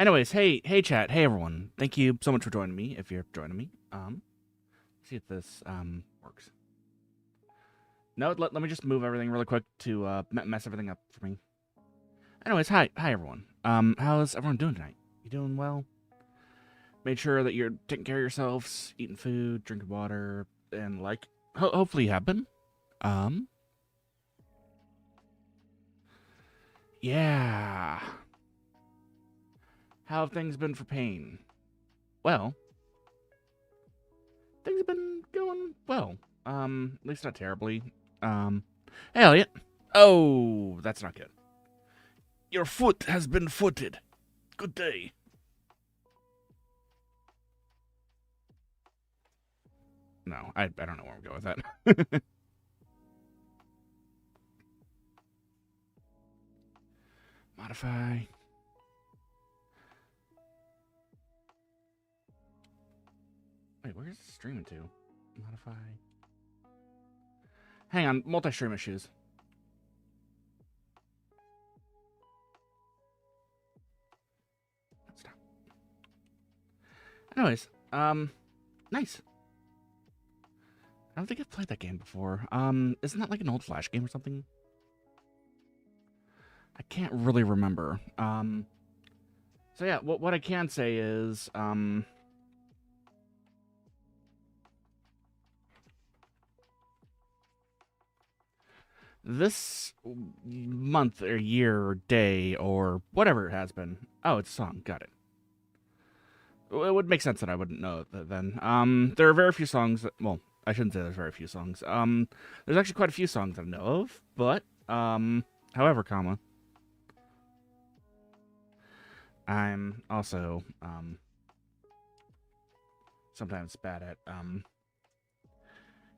Anyways, hey chat, hey everyone. Thank you so much for joining me. If you're joining me, see if this works. No, let me just move everything really quick to mess everything up for me. Anyways, hi everyone. How's everyone doing tonight? You doing well? Made sure that you're taking care of yourselves, eating food, drinking water, and like hopefully you have been. Yeah. How have things been for Payne? Well, things have been going well. At least not terribly. Hey, Elliot. Oh, that's not good. Your foot has been footed. Good day. No, I don't know where I'm going with that. Modify. Wait, where's the streaming to? Modify. Hang on, multi-stream issues. Stop. Anyways, nice. I don't think I've played that game before. Isn't that like an old Flash game or something? I can't really remember. So yeah, what I can say is, this month or year or day or whatever it has been. Oh, it's a song. Got it. It would make sense that I wouldn't know that then. There are very few songs that, well, I shouldn't say there's very few songs. There's actually quite a few songs I know of, but, however, comma, I'm also, sometimes bad at,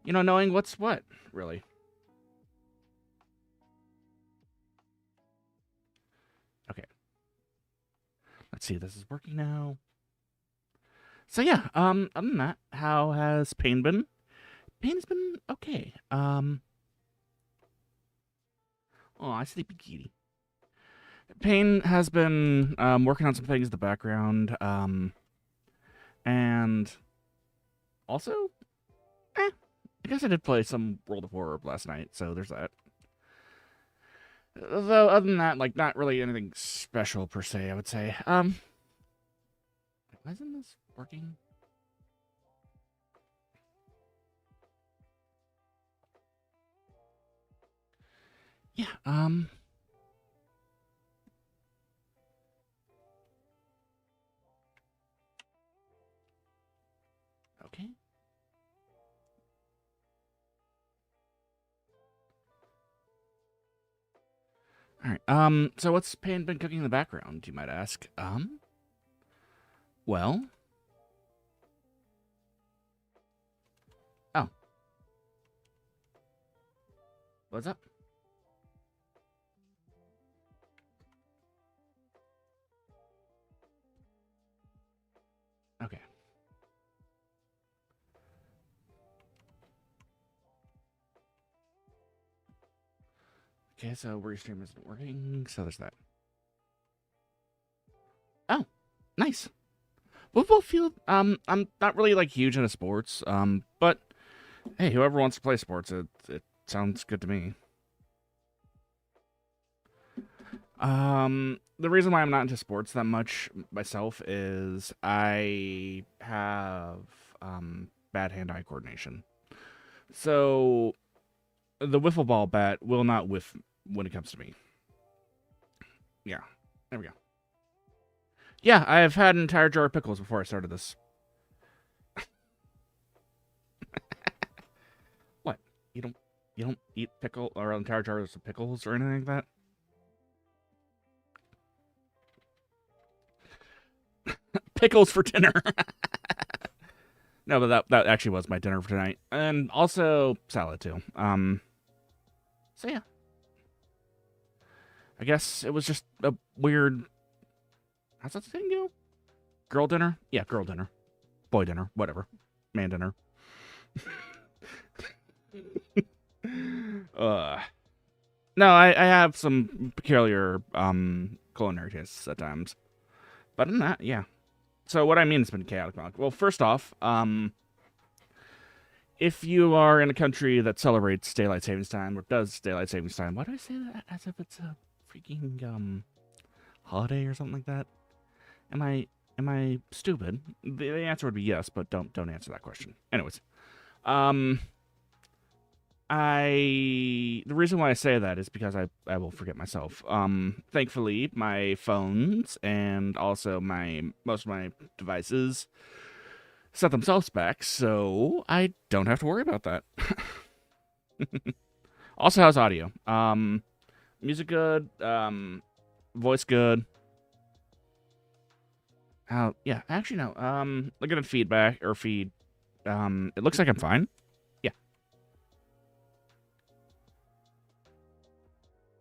knowing what's what, really. Okay. Let's see, this is working now. So yeah, other than that, how has Payne been? Payne's been okay. Oh, I sleepy kitty. Payne has been working on some things in the background, and also, I guess I did play some World of War last night, so there's that. Though other than that, like not really anything special per se, I would say. Why isn't this working? Yeah, okay. All right. So what's Payne been cooking in the background, you might ask? Well. Oh. What's up? Okay. Okay, so Restream isn't working, so there's that. Oh, nice. Football field. I'm not really like huge into sports. But hey, whoever wants to play sports, it sounds good to me. The reason why I'm not into sports that much myself is I have bad hand-eye coordination. So the wiffle ball bat will not whiff when it comes to me. Yeah, there we go. Yeah, I've had an entire jar of pickles before I started this. What? You don't eat pickle or entire jars of pickles or anything like that? Pickles for dinner. No, but that actually was my dinner for tonight, and also salad too. So yeah, I guess it was just a weird. How's that thing go? Girl dinner? Yeah, girl dinner, boy dinner, whatever, man dinner. No, I have some peculiar culinary tastes at times. But in that, yeah. So what I mean, it's been chaotic. Well, first off, if you are in a country that celebrates daylight savings time or does daylight savings time, why do I say that as if it's a freaking holiday or something like that? Am I stupid? The answer would be yes, but don't answer that question. Anyways, the reason why I say that is because I will forget myself. Thankfully, my phones and also most of my devices set themselves back, so I don't have to worry about that. Also, how's audio? Music good. Voice good. Yeah, actually no. Looking at feedback or feed. It looks like I'm fine. Yeah.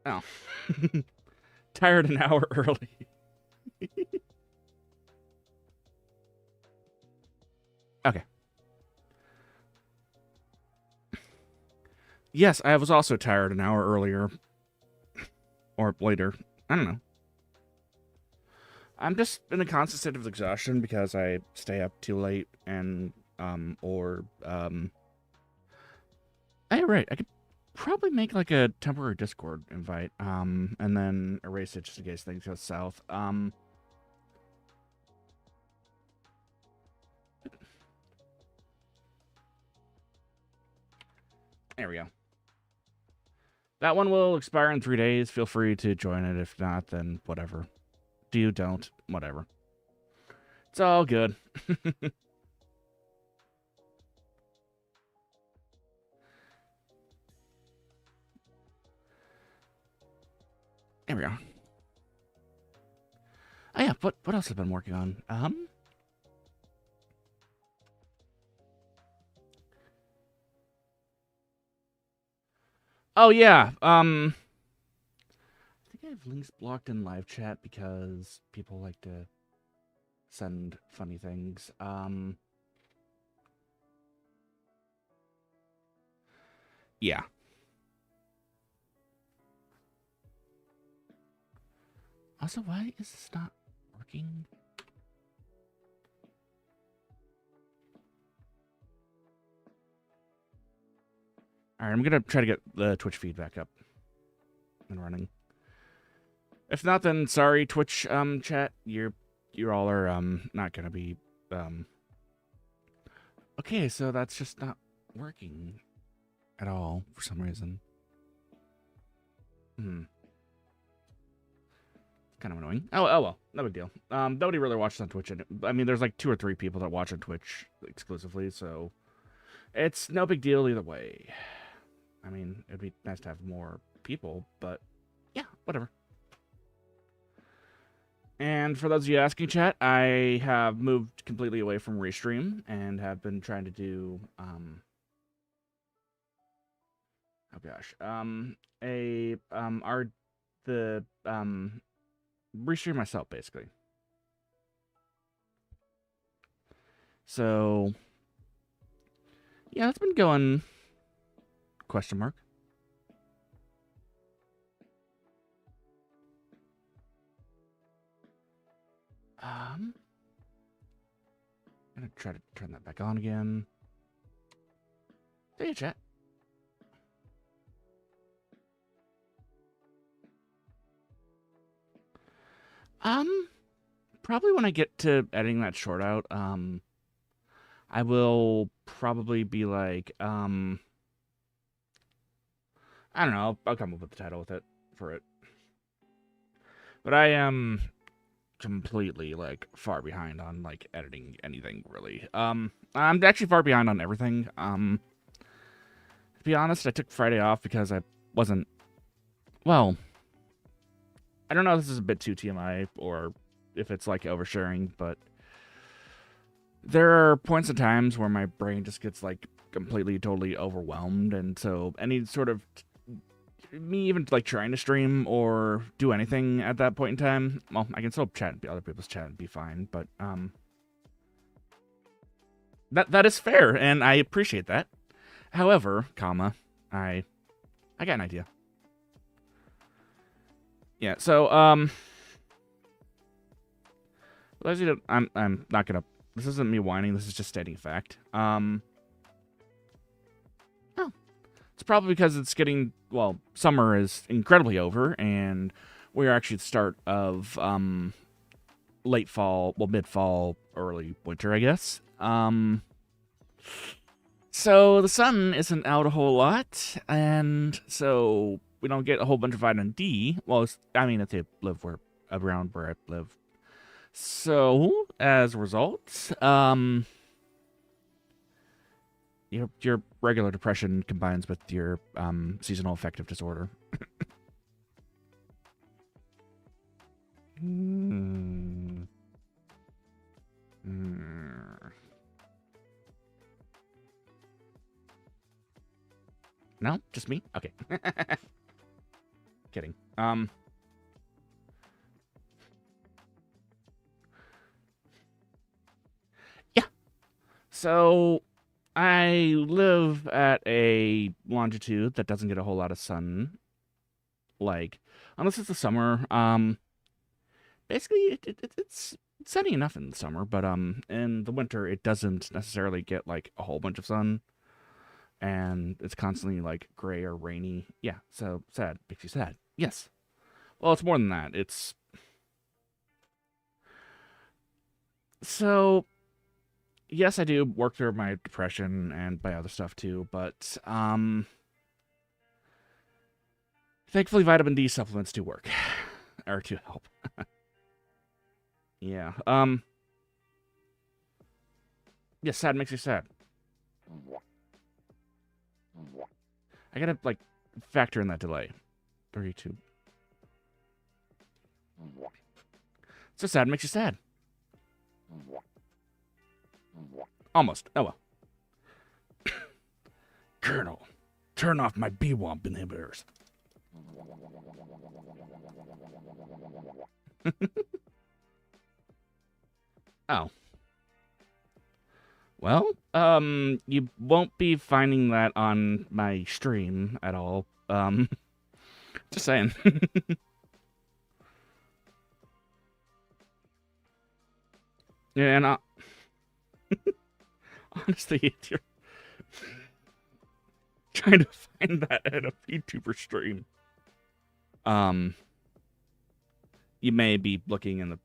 Oh. Tired an hour early. Okay. Yes, I was also tired an hour earlier. Or later. I don't know. I'm just in a constant state of exhaustion because I stay up too late and, Hey, right, I could probably make, like, a temporary Discord invite, and then erase it just in case things go south. There we go. That one will expire in 3 days. Feel free to join it. If not, then whatever. Do, don't, whatever. It's all good. There we go. Oh yeah, what else have I been working on? Oh yeah, I think I have links blocked in live chat because people like to send funny things. Yeah. Also, why is this not working? Alright, I'm gonna try to get the Twitch feed back up and running. If not, then sorry, Twitch chat. You all are not gonna be Okay, so that's just not working at all for some reason. Kind of annoying. Oh well, no big deal. Nobody really watches on Twitch. I mean, there's like 2 or 3 people that watch on Twitch exclusively, so it's no big deal either way. I mean, it'd be nice to have more people, but yeah, whatever. And for those of you asking, chat, I have moved completely away from Restream and have been trying to do oh gosh, Restream myself basically. So yeah, it's been going question mark. I'm gonna try to turn that back on again. Hey, chat. Probably when I get to editing that short out, I will probably be like, I don't know, I'll come up with the title for it. But I am completely, like, far behind on, like, editing anything, really. I'm actually far behind on everything. To be honest, I took Friday off because I wasn't, well, I don't know if this is a bit too TMI or if it's, like, oversharing, but there are points and times where my brain just gets, like, completely, totally overwhelmed, and so any sort of me even like trying to stream or do anything at that point in time, well, I can still chat and other people's chat and be fine, but that is fair and I appreciate that. However, I got an idea. Yeah, so For those of you that I'm not gonna. This isn't me whining. This is just stating fact. Oh, it's probably because it's getting summer is incredibly over, and we are actually at the start of late fall, mid fall, early winter, I guess. So the sun isn't out a whole lot, and so we don't get a whole bunch of vitamin D. Well, I mean, if you live around where I live. So as a result, your regular depression combines with your seasonal affective disorder. No, just me. Okay. Kidding. Yeah. So I live at a longitude that doesn't get a whole lot of sun. Like, unless it's the summer. Basically, it's sunny enough in the summer, but in the winter it doesn't necessarily get like a whole bunch of sun, and it's constantly like gray or rainy. Yeah, so sad. Makes you sad. Yes. Well, it's more than that. It's so yes, I do work through my depression and my other stuff too, but thankfully vitamin D supplements do work or to help. Yeah. Yeah, sad makes you sad. I gotta like factor in that delay. 32. So sad makes you sad. Almost. Oh well. Colonel, turn off my B-Womp inhibitors. Oh. Well, you won't be finding that on my stream at all. Just saying. Yeah, and honestly, if you're trying to find that at a Vtuber stream, you may be looking in the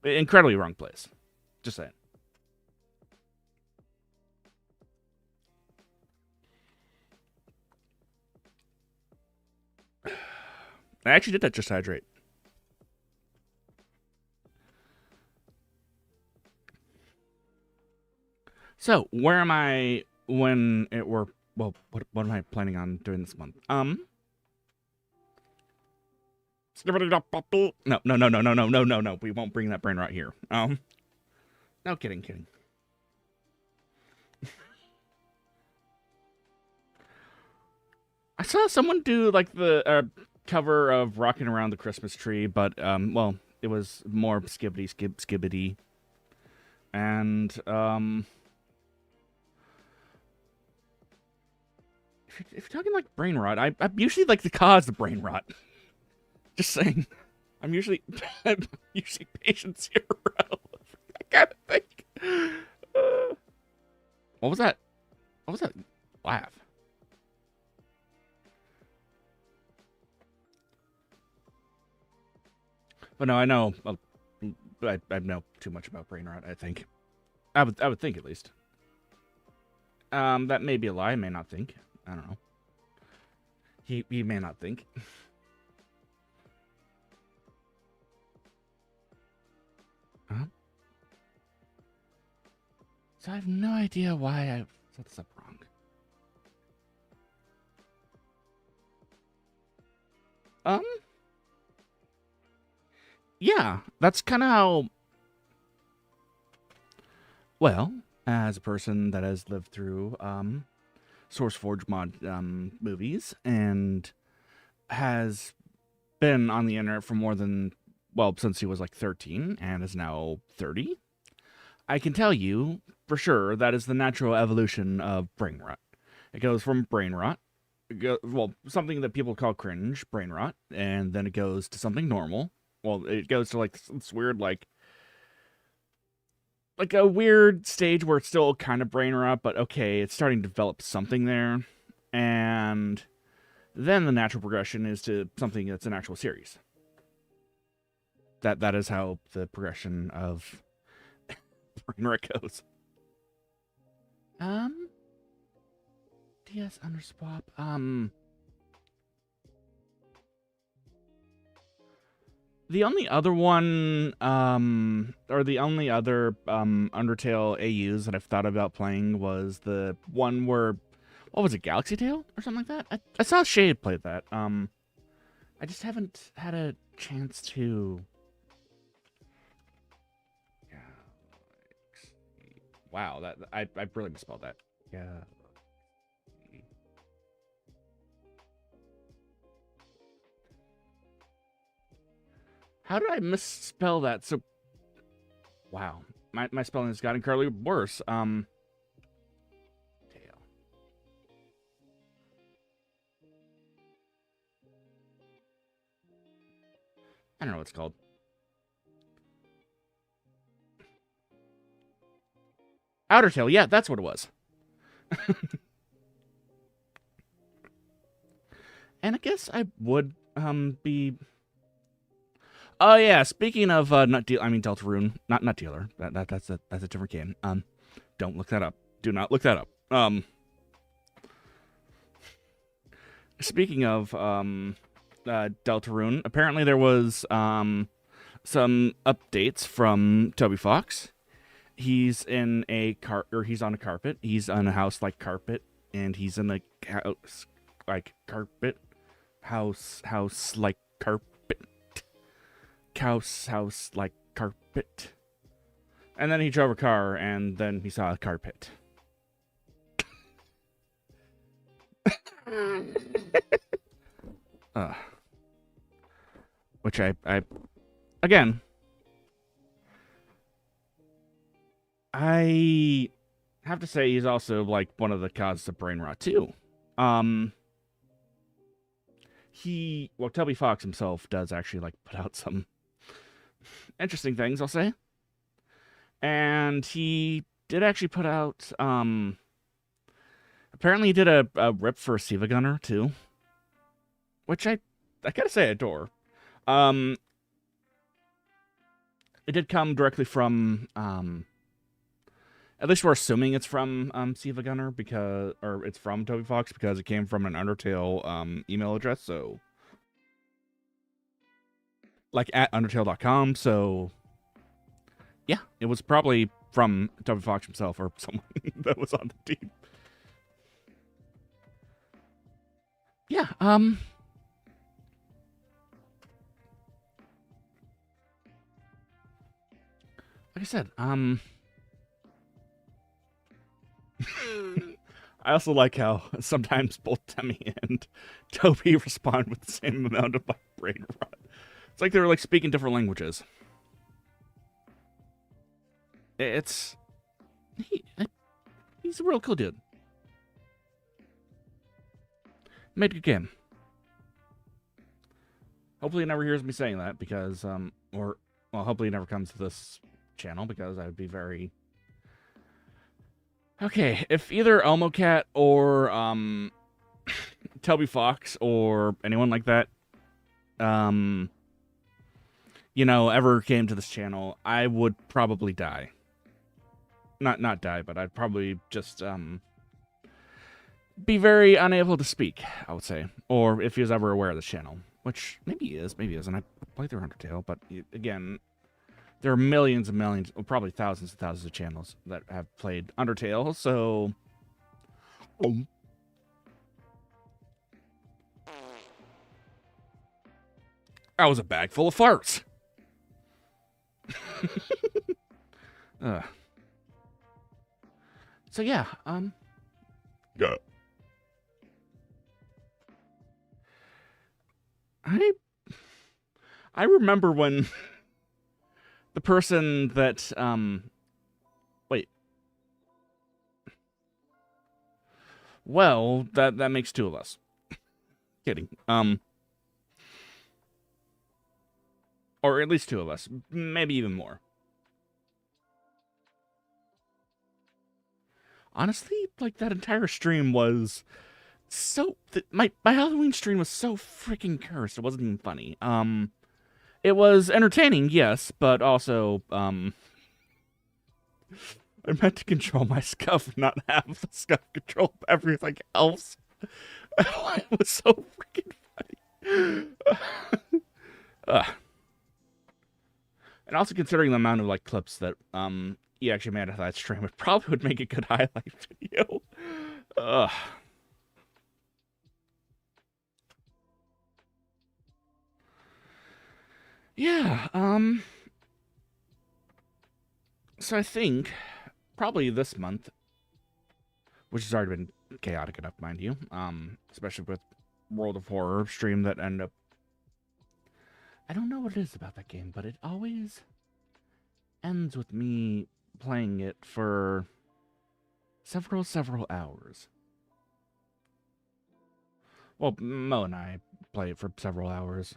incredibly wrong place. Just saying. I actually did that just hydrate. So, where am I when it were... Well, what am I planning on doing this month? No. We won't bring that brain rot here. No, kidding. I saw someone do, like, the cover of Rocking Around the Christmas Tree, but, well, it was more skibbity. And, if you're talking like brain rot, I'm usually like the cause of brain rot. Just saying. I'm usually patient zero. I gotta think. What was that? What was that laugh? But no, I know. I know too much about brain rot. I think. I would think at least. That may be a lie. I may not think. I don't know. He may not think. Huh? So I have no idea why I set this up wrong. Yeah, that's kind of how... Well, as a person that has lived through, SourceForge mod movies and has been on the internet for more than, well, since he was like 13 and is now 30, I can tell you for sure that is the natural evolution of brain rot. It goes from brain rot, something that people call cringe, brain rot, and then it goes to something normal. Well, it goes to like this weird, like, like a weird stage where it's still kind of brain rot, but okay, it's starting to develop something there. And then the natural progression is to something that's an actual series. That is how the progression of brain rot goes. DS underswap. The only other one, or the only other Undertale AUs that I've thought about playing was the one where, what was it, Galaxy Tale or something like that? I saw Shade play that. I just haven't had a chance to. Wow, that I really misspelled that. Yeah. How did I misspell that? So, wow, my spelling has gotten currently worse. Tail. I don't know what it's called. Outer Tail, yeah, that's what it was. And I guess I would be. Oh yeah, speaking of not deal, I mean Deltarune, not dealer. That's a different game. Don't look that up. Do not look that up. Speaking of Deltarune, apparently there was some updates from Toby Fox. He's in a he's on a carpet. He's on a house like carpet, and he's in a house like carpet. House like carpet. House like carpet. And then he drove a car, and then he saw a carpet. Which I again, I have to say he's also like one of the causes of brain rot too. Toby Fox himself does actually like put out some interesting things, I'll say. And he did actually put out apparently he did a rip for Siva Gunner too, which I gotta say I adore. It did come directly from at least we're assuming it's from Siva Gunner or it's from Toby Fox because it came from an Undertale email address, so like at undertale.com, so yeah, it was probably from Toby Fox himself or someone that was on the team. Yeah, like I said, I also like how sometimes both Demi and Toby respond with the same amount of brain rot. It's like they're like speaking different languages. He's a real cool dude. Made a good game. Hopefully he never hears me saying that because hopefully he never comes to this channel because I would be very. Okay, if either Elmocat or Toby Fox or anyone like that ever came to this channel, I would probably die. Not die, but I'd probably just be very unable to speak, I would say. Or if he was ever aware of this channel. Which maybe he is, maybe he isn't. I played through Undertale, but again, there are millions and millions, well, probably thousands and thousands of channels that have played Undertale, so. That was a bag full of farts. So yeah, yeah. I remember when the person that wait. Well, that makes two of us. Kidding. Or at least two of us, maybe even more. Honestly, like, that entire stream was so... My Halloween stream was so freaking cursed, it wasn't even funny. It was entertaining, yes, but also, I meant to control my scuff, not have the scuff control everything else. It was so freaking funny. And also considering the amount of, like, clips that, you actually made out of that stream, it probably would make a good highlight video. Yeah, so I think, probably this month, which has already been chaotic enough, mind you, especially with World of Horror stream that ended up... I don't know what it is about that game, but it always ends with me playing it for several hours. Well, Mo and I play it for several hours.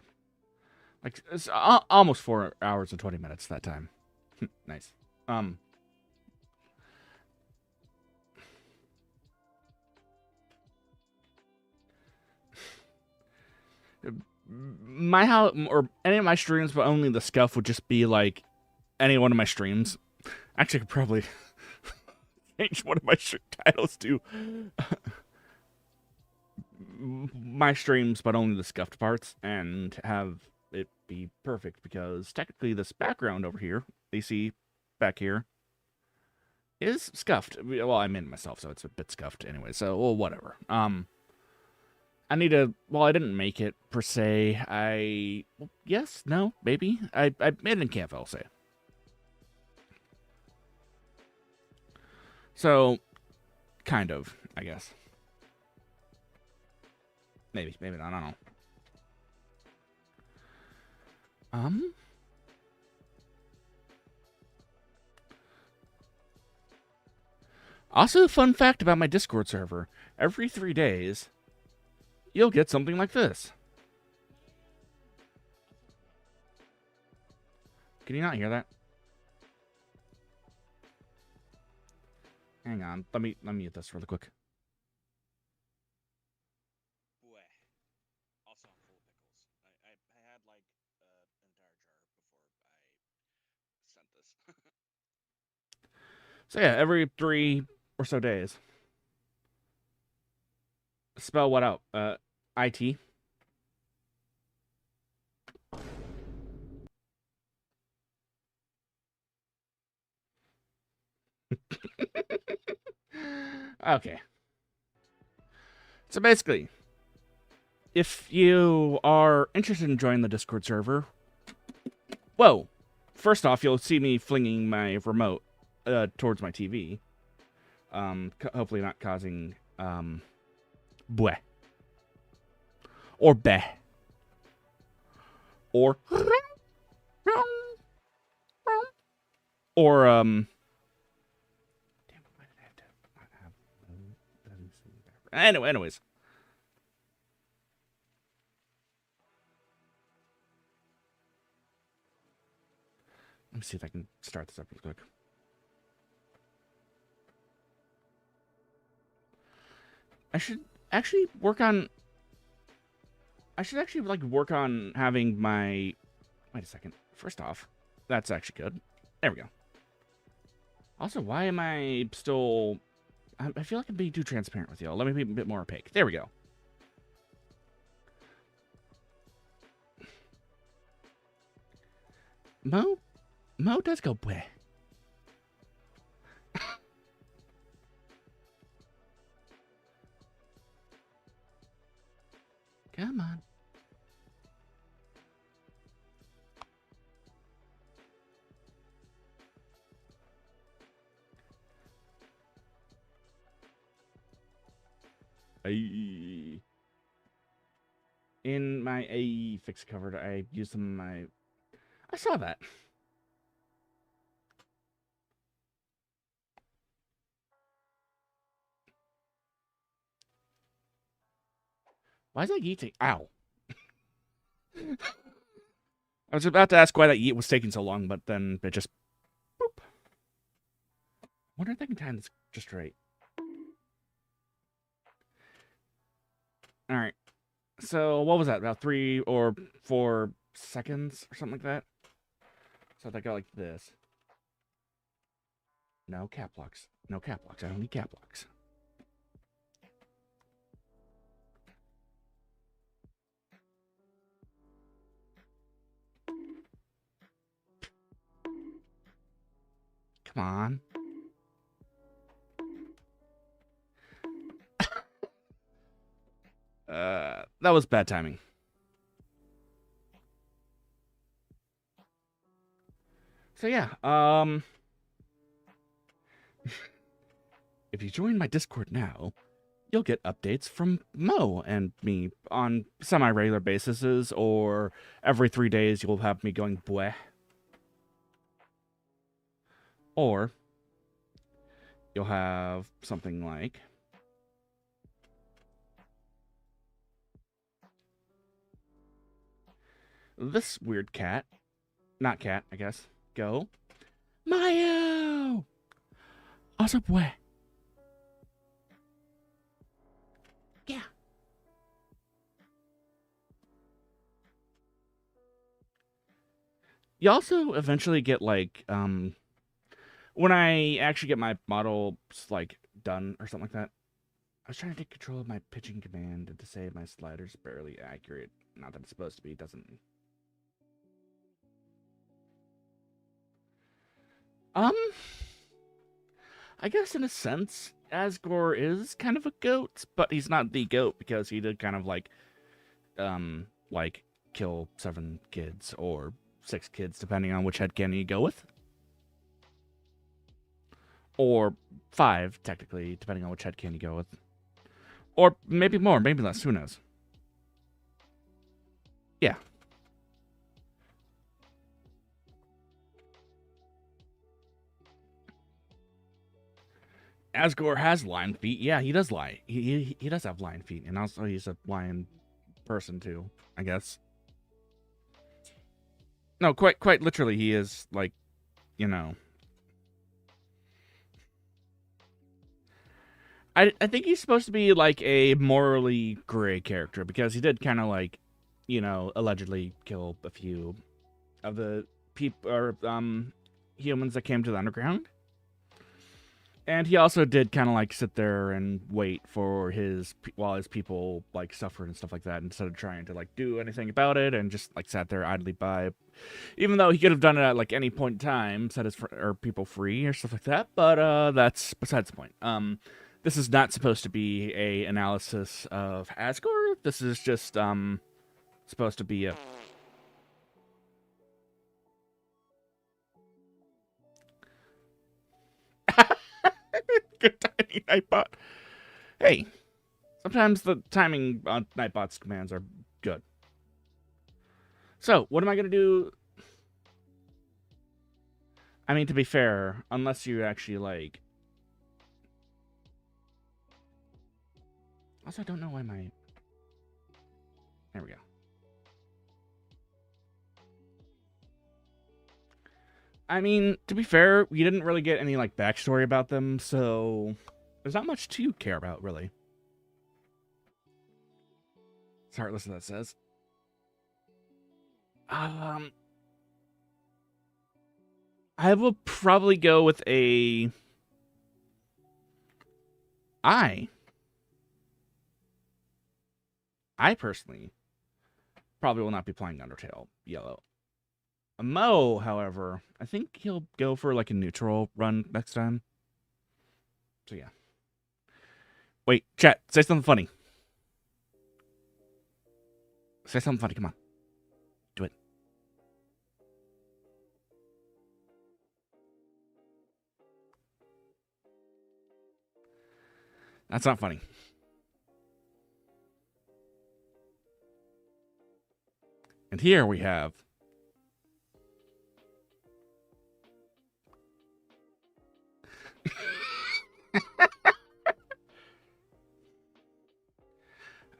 Like, it's almost 4 hours and 20 minutes that time. Nice. My how or any of my streams, but only the scuff would just be like any one of my streams. Actually, I could probably change one of my titles to my streams, but only the scuffed parts, and have it be perfect, because technically this background over here, you see back here, is scuffed. Well, I made it myself, so it's a bit scuffed anyway, so, well, whatever. I need to... Well, I didn't make it, per se. Well, yes? No? Maybe? I made it in Canva, I'll say. So, kind of, I guess. Maybe not, I don't know. Also, a fun fact about my Discord server. Every 3 days, you'll get something like this. Can you not hear that? Hang on, let me mute this really quick. Also, I'm full of pickles. I had like an entire jar before I sent this. So yeah, every 3 or so days. Spell what out? IT. Okay. So basically, if you are interested in joining the Discord server, whoa, first off, you'll see me flinging my remote towards my TV. Hopefully not causing bleh. Or beh. Or damn, why did I have to not have anyways. Let me see if I can start this up real quick. I should actually work on having my... Wait a second. First off, that's actually good. There we go. Also, why am I still... I feel like I'm being too transparent with y'all. Let me be a bit more opaque. There we go. Mo does go bleh. Come on. In my AE fix covered, I used some of my... I saw that. Why is that yeet taking... Ow. I was about to ask why that yeet was taking so long, but then it just... Boop. I wonder if I can time this just right. All right. So what was that? About 3 or 4 seconds or something like that. So if I go like this. No cap locks. No cap locks. I don't need cap locks. Come on. That was bad timing. So yeah, if you join my Discord now, you'll get updates from Mo and me on semi-regular basis, or every 3 days you'll have me going bleh. Or you'll have something like this weird cat. Not cat, I guess. Go. Mayo! Also bleh. Yeah. You also eventually get like when I actually get my model like done or something like that. I was trying to take control of my pitching command to say my slider's barely accurate. Not that it's supposed to be, it doesn't. I guess in a sense, Asgore is kind of a goat, but he's not the goat because he did kind of like kill 7 kids or 6 kids, depending on which headcanon you go with. Or 5, technically, depending on which headcanon you go with. Or maybe more, maybe less, who knows? Yeah. Asgore has lion feet. Yeah, he does lie. He does have lion feet, and also he's a lion person too, I guess. No, quite literally, he is like, you know. I think he's supposed to be like a morally gray character because he did kind of like, allegedly kill a few of the people or humans that came to the underground. And he also did kind of like sit there and wait for while his people like suffered and stuff like that, instead of trying to like do anything about it, and just like sat there idly by, even though he could have done it at like any point in time, set his people free or stuff like that. But that's besides the point. This is not supposed to be a analysis of Asgore. This is just supposed to be a. Good timing, Nightbot. Hey, sometimes the timing on Nightbot's commands are good. So, what am I going to do? I mean, to be fair, unless you actually, like... Also, I don't know why my... There we go. I mean, to be fair, we didn't really get any, like, backstory about them, so... There's not much to care about, really. It's heartless, that says. I will probably go with a... I personally probably will not be playing Undertale Yellow. Mo, however, I think he'll go for like a neutral run next time. So yeah. Wait, chat, say something funny. Say something funny, come on. Do it. That's not funny. And here we have...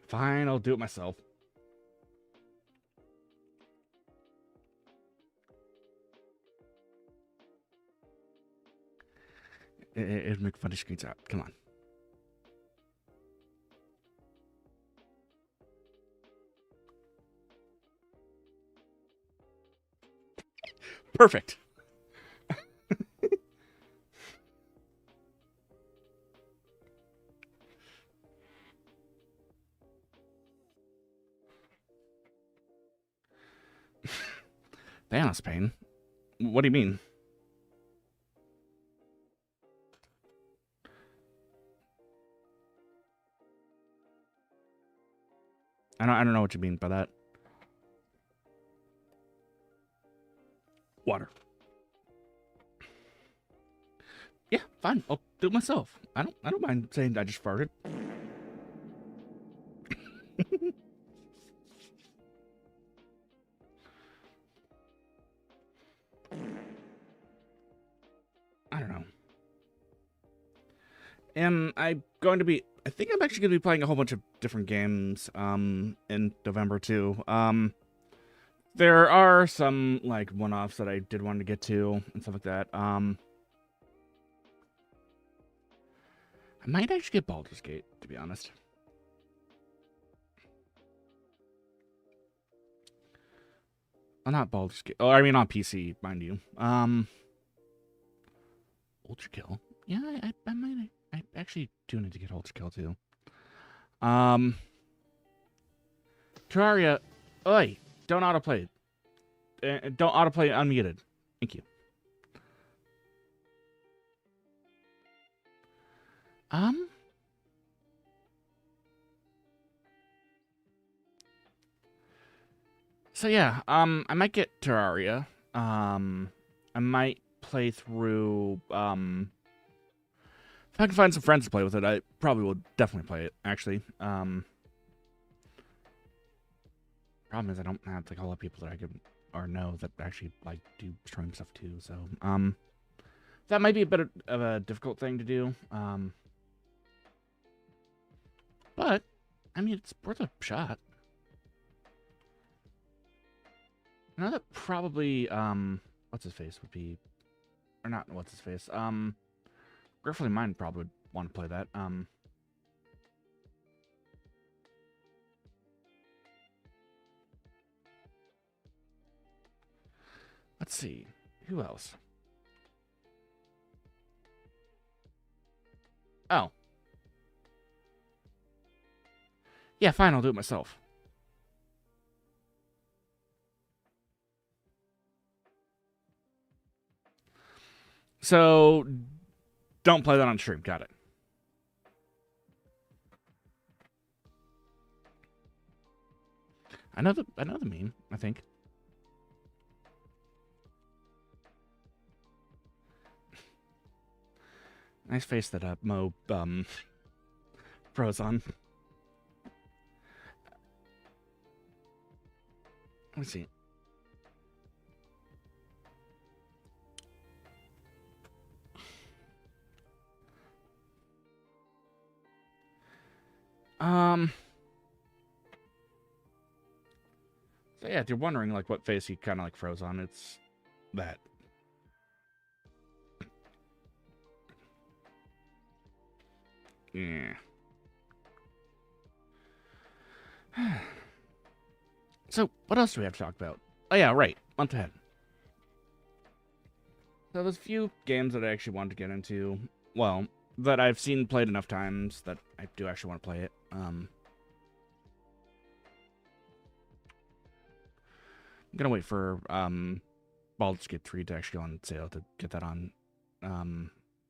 Fine, I'll do it myself. It'd make funny screens out. Come on. Perfect. Thanos Payne? What do you mean? I don't know what you mean by that. Water. Yeah, fine. I'll do it myself. I don't mind saying I just farted. I don't know. And I'm going to be... I think I'm actually going to be playing a whole bunch of different games in November, too. There are some, like, one-offs that I did want to get to and stuff like that. I might actually get Baldur's Gate, to be honest. Oh, not Baldur's Gate. Oh, I mean on PC, mind you. Ultra Kill. Yeah, I might... I actually do need to get Ultra Kill, too. Terraria... Oi! Don't autoplay. Don't autoplay unmuted. Thank you. So yeah, I might get Terraria. I might play through, if I can find some friends to play with it, I probably will definitely play it, actually. Problem is I don't have, like, a whole lot of people that I can, or know that actually, like, do stream stuff too, so, that might be a bit of a difficult thing to do, but, I mean, it's worth a shot. I know that probably, what's his face would be, or not what's his face, Griffly Mine probably would want to play that, let's see, who else? Oh. Yeah, fine, I'll do it myself. So, don't play that on stream. Got it. I know the meme, I think. Nice face that Mo froze on. Let me see. So yeah, if you're wondering like what face he kind of like froze on, it's that. Yeah. So what else do we have to talk about? Oh yeah, right. Month ahead. So there's a few games that I actually want to get into. Well, that I've seen played enough times that I do actually want to play it. I'm gonna wait for Baldur's Gate 3 to actually go on sale to get that on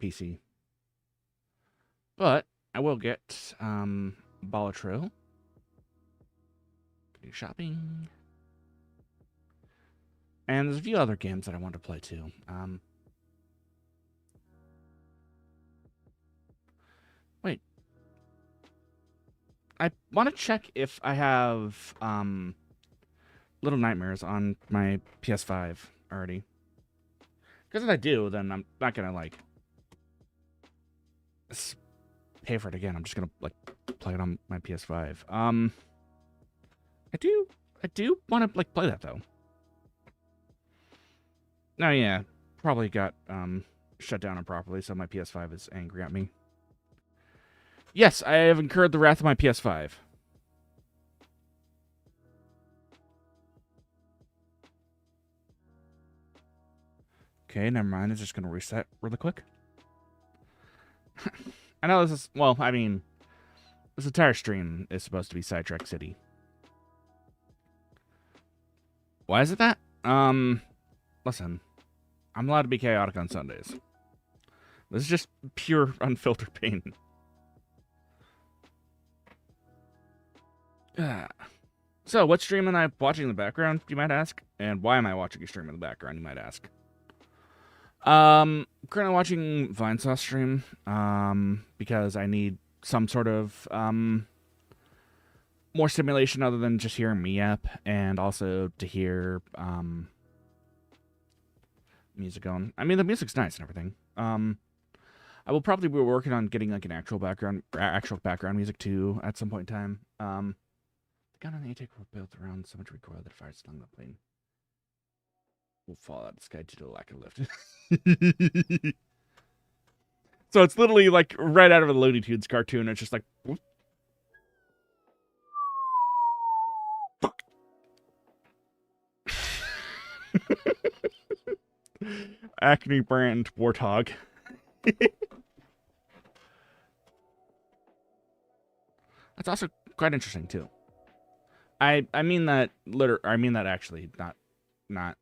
PC. But I will get Balatro. Do shopping. And there's a few other games that I want to play too. Wait. I want to check if I have Little Nightmares on my PS5 already. Because if I do, then I'm not gonna like pay for it again. I'm just gonna like play it on my PS5. I do want to like play that though. Oh yeah, probably got shut down improperly, so my PS5 is angry at me. Yes, I have incurred the wrath of my PS5. Okay, never mind. It's just going to reset really quick. I know this is... Well, I mean... This entire stream is supposed to be Sidetrack City. Why is it that? Listen. I'm allowed to be chaotic on Sundays. This is just pure, unfiltered pain. So, what stream am I watching in the background, you might ask? And why am I watching a stream in the background, you might ask? Currently watching Vinesauce stream, because I need some sort of, more stimulation other than just hearing me up, and also to hear, music going. I mean, the music's nice and everything. I will probably be working on getting, like, an actual background music, too, at some point in time. The gun on the ATAC were built around so much recoil that fires along the plane will fall out of the sky due to the lack of lift. So it's literally like right out of a Looney Tunes cartoon. It's just like, whoop. Fuck. Acne brand warthog. That's also quite interesting too. I mean that actually, not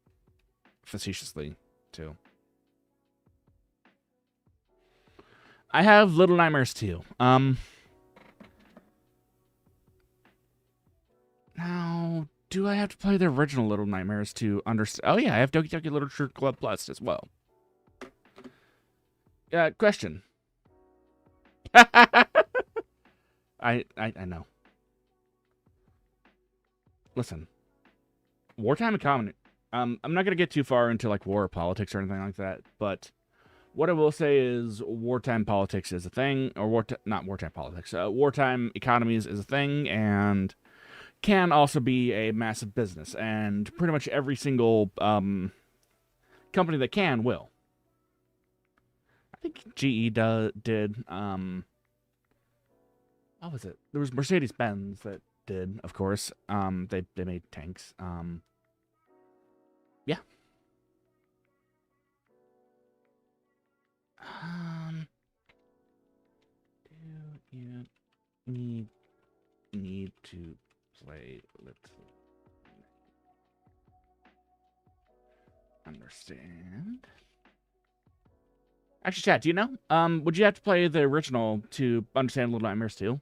facetiously too. I have Little Nightmares too. Now, do I have to play the original Little Nightmares to understand? Oh yeah, I have Doki Doki Literature Club Plus as well. Question. I know. Listen. Wartime economy. I'm not gonna get too far into like war or politics or anything like that, but what I will say is wartime politics is a thing, or not wartime politics. Wartime economies is a thing, and can also be a massive business, and pretty much every single company that can will. I think GE did. What was it? There was Mercedes-Benz that did, of course. They made tanks. Yeah. Do you need to play? Let's understand. Actually, chat, do you know? Would you have to play the original to understand Little Nightmares 2?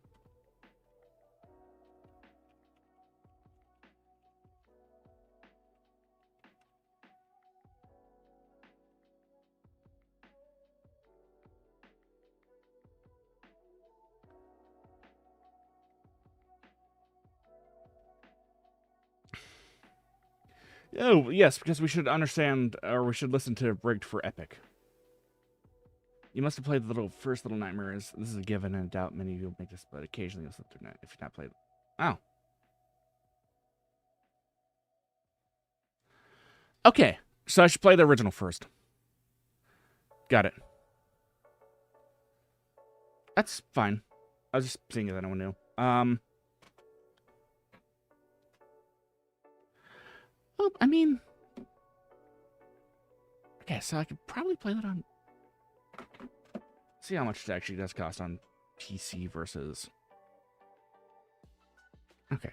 Oh, yes, because we should understand, or we should listen to Rigged for Epic. You must have played the first Little Nightmares. This is a given, and I doubt many of you will make this, but occasionally you'll slip through net if you've not played it. Oh. Okay, so I should play the original first. Got it. That's fine. I was just seeing if anyone knew. Well, I mean... Okay, so I could probably play that on... See how much it actually does cost on PC versus... Okay.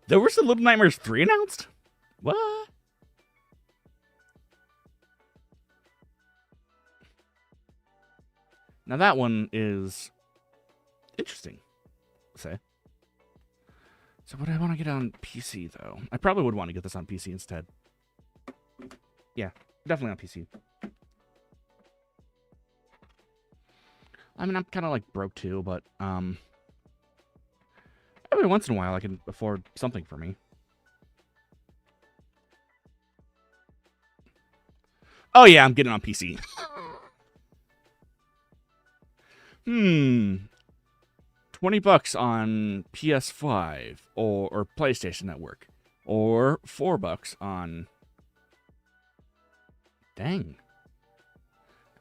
There was a Little Nightmares 3 announced? What? Now that one is interesting, say. So would I want to get on PC, though? I probably would want to get this on PC instead. Yeah, definitely on PC. I mean, I'm kind of like broke too, but every once in a while I can afford something for me. Oh yeah, I'm getting on PC. 20 bucks on PS5 or PlayStation Network, or $4 on... Dang.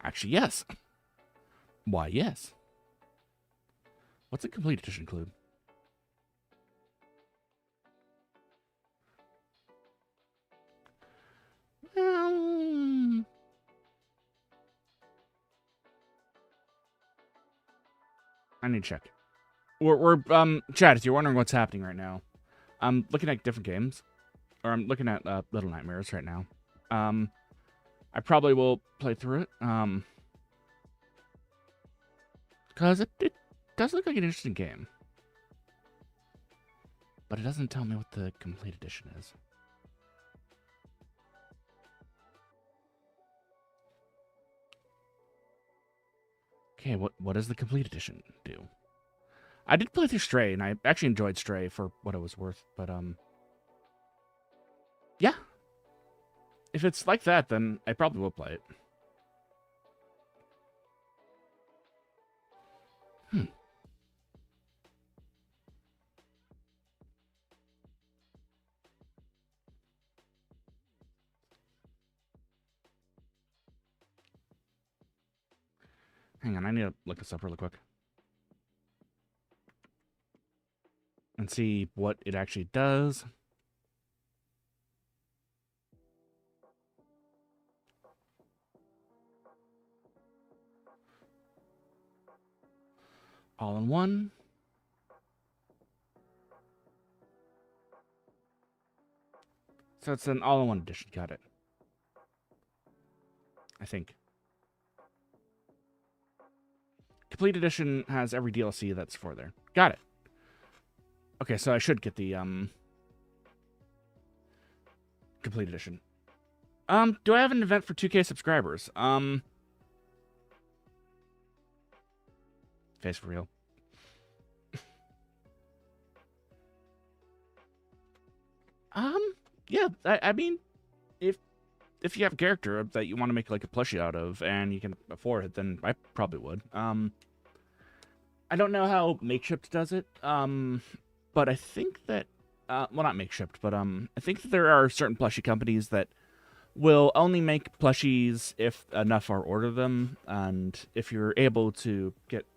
Actually, yes. Why, yes. What's a complete edition include? I need to check. We're Chad, if you're wondering what's happening right now, I'm looking at different games, or I'm looking at Little Nightmares right now. I probably will play through it, because it does look like an interesting game, but it doesn't tell me what the complete edition is. Okay, what does the complete edition do? I did play through Stray, and I actually enjoyed Stray for what it was worth, but, yeah. If it's like that, then I probably will play it. Hang on, I need to look this up really quick. And see what it actually does. All in one. So it's an all-in-one edition. Got it. I think. Complete edition has every DLC that's for there. Got it. Okay, so I should get the complete edition. Do I have an event for 2K subscribers? Face for real. Yeah, I mean, if you have a character that you want to make like a plushie out of and you can afford it, then I probably would. I don't know how Makeshift does it. But I think that well, not Makeshift, but I think that there are certain plushie companies that will only make plushies if enough are ordered them, and if you're able to get.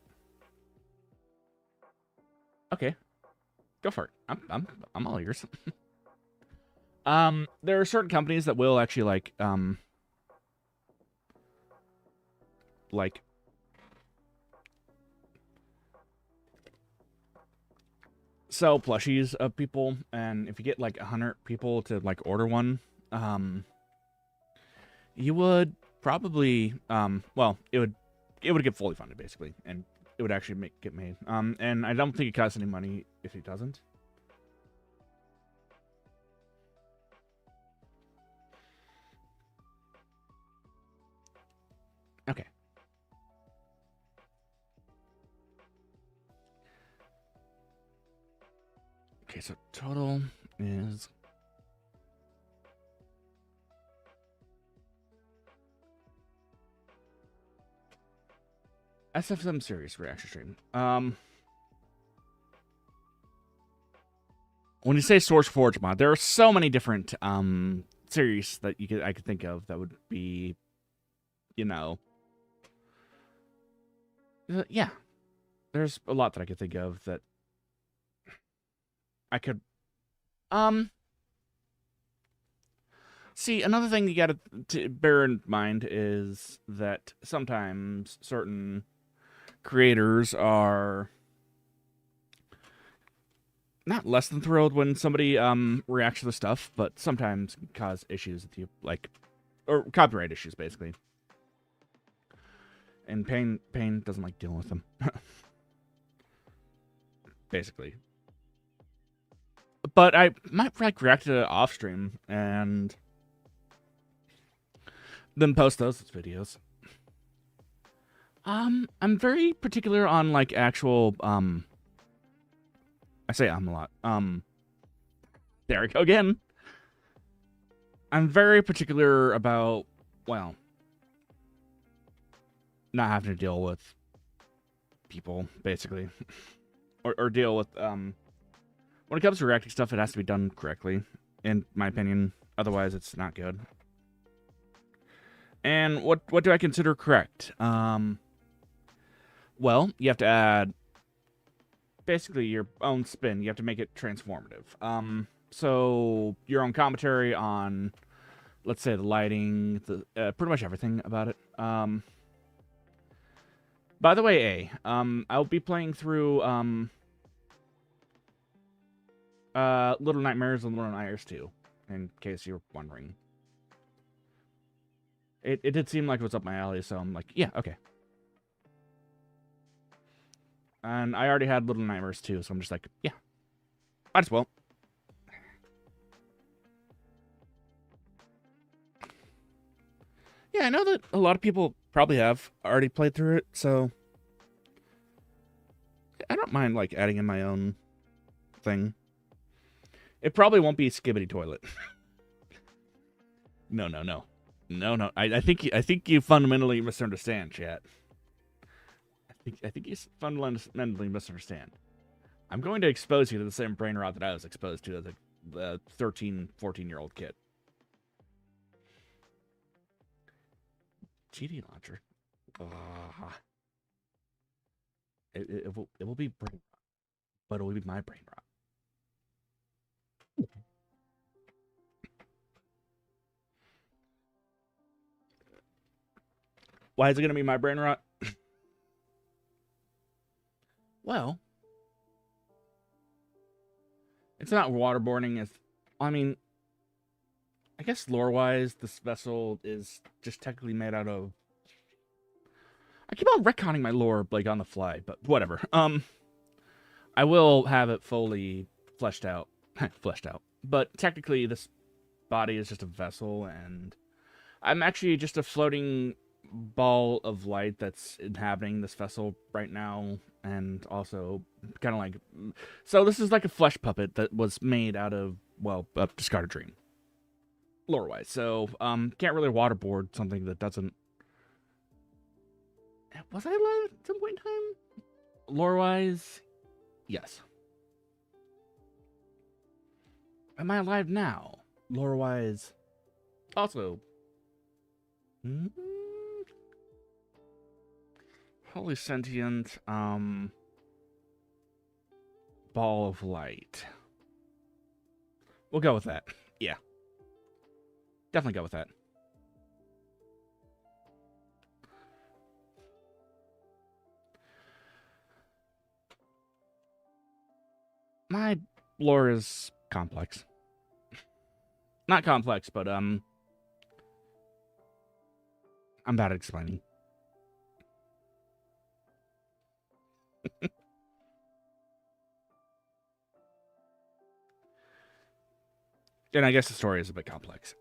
Okay, go for it. I'm all ears. There are certain companies that will actually like sell plushies of people, and if you get like 100 people to like order one, you would probably well, it would get fully funded basically, and it would actually get made. And I don't think it costs any money if it doesn't. Okay. Okay, so total is SFM series reaction stream. When you say Source Forge mod, there are so many different series that I could think of that would be, you know, yeah. There's a lot that I could think of that I could see. Another thing you got to bear in mind is that sometimes certain creators are not less than thrilled when somebody reacts to the stuff, but sometimes cause issues with you, like, or copyright issues basically. And Payne doesn't like dealing with them. Basically. But I might like react to it off stream and then post those as videos. I'm very particular on like actual I say a lot. There we go again. I'm very particular about, well, not having to deal with people, basically. or deal with, when it comes to reacting stuff, it has to be done correctly, in my opinion. Otherwise, it's not good. And what do I consider correct? Well, you have to add basically your own spin. You have to make it transformative. So your own commentary on, let's say, the lighting, the pretty much everything about it. By the way, I'll be playing through Little Nightmares and Little Nightmares 2, in case you're wondering. It did seem like it was up my alley, so I'm like, yeah, okay. And I already had Little Nightmares 2, so I'm just like, yeah, might as well. Yeah, I know that a lot of people probably have already played through it, so I don't mind, like, adding in my own thing. It probably won't be Skibbity Toilet. No. I think you fundamentally misunderstand, chat. I think you fundamentally misunderstand. I'm going to expose you to the same brain rot that I was exposed to as a 13, 14-year-old kid. GD launcher. It will be brain rot, but it will be my brain rot. Why is it going to be my brain rot? Well, it's not waterboarding. I mean, I guess lore-wise, this vessel is just technically made out of... I keep on retconning my lore, like, on the fly, but whatever. I will have it fully fleshed out. But technically, this body is just a vessel, and I'm actually just a floating ball of light that's inhabiting this vessel right now, and also kind of like... So this is like a flesh puppet that was made out of, well, a discarded dream. Lore-wise. So, can't really waterboard something that doesn't... Was I alive at some point in time? Lore-wise, yes. Am I alive now? Lore-wise, also. Holy sentient, ball of light. We'll go with that. Yeah. Definitely go with that. My lore is complex. Not complex, but, I'm bad at explaining. And I guess the story is a bit complex.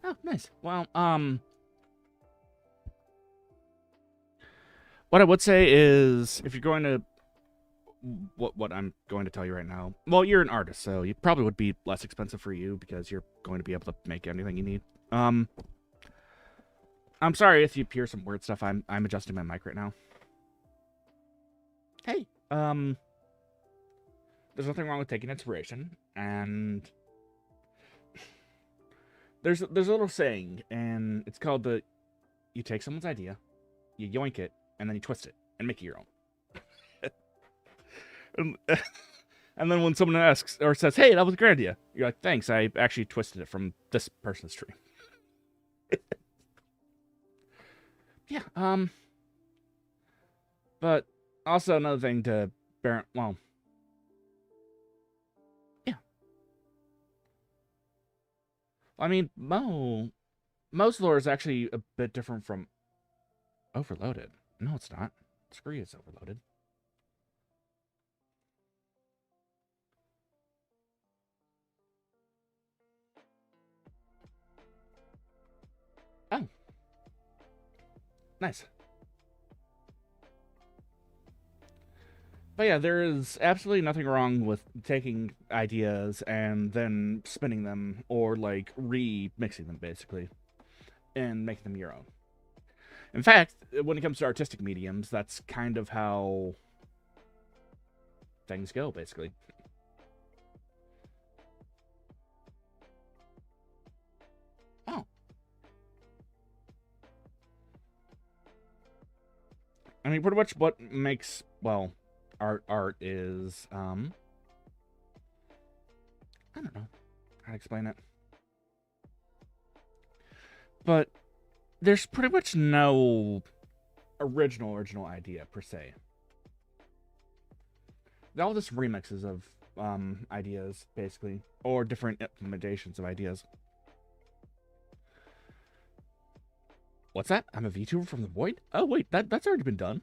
Oh, nice. Well, what I would say is, if you're going to... What I'm going to tell you right now... Well, you're an artist, so it probably would be less expensive for you, because you're going to be able to make anything you need. I'm sorry if you hear some weird stuff. I'm adjusting my mic right now. Hey, there's nothing wrong with taking inspiration, and... There's a little saying, and it's called the... You take someone's idea, you yoink it, and then you twist it, and make it your own. And then when someone asks, or says, hey, that was a great idea, you're like, thanks, I actually twisted it from this person's tree. Yeah, but also another thing to bear... Well... Yeah. I mean, most lore is actually a bit different from Overloaded. No, it's not. Screw you, it's Overloaded. Oh. Nice. But yeah, there is absolutely nothing wrong with taking ideas and then spinning them, or like remixing them, basically, and making them your own. In fact, when it comes to artistic mediums, that's kind of how things go, basically. mean, pretty much what makes, well, art is, I don't know how to explain it. But there's pretty much no original idea, per se. They're all just remixes of ideas, basically, or different implementations of ideas. What's that? I'm a VTuber from the void? Oh, wait, that's already been done.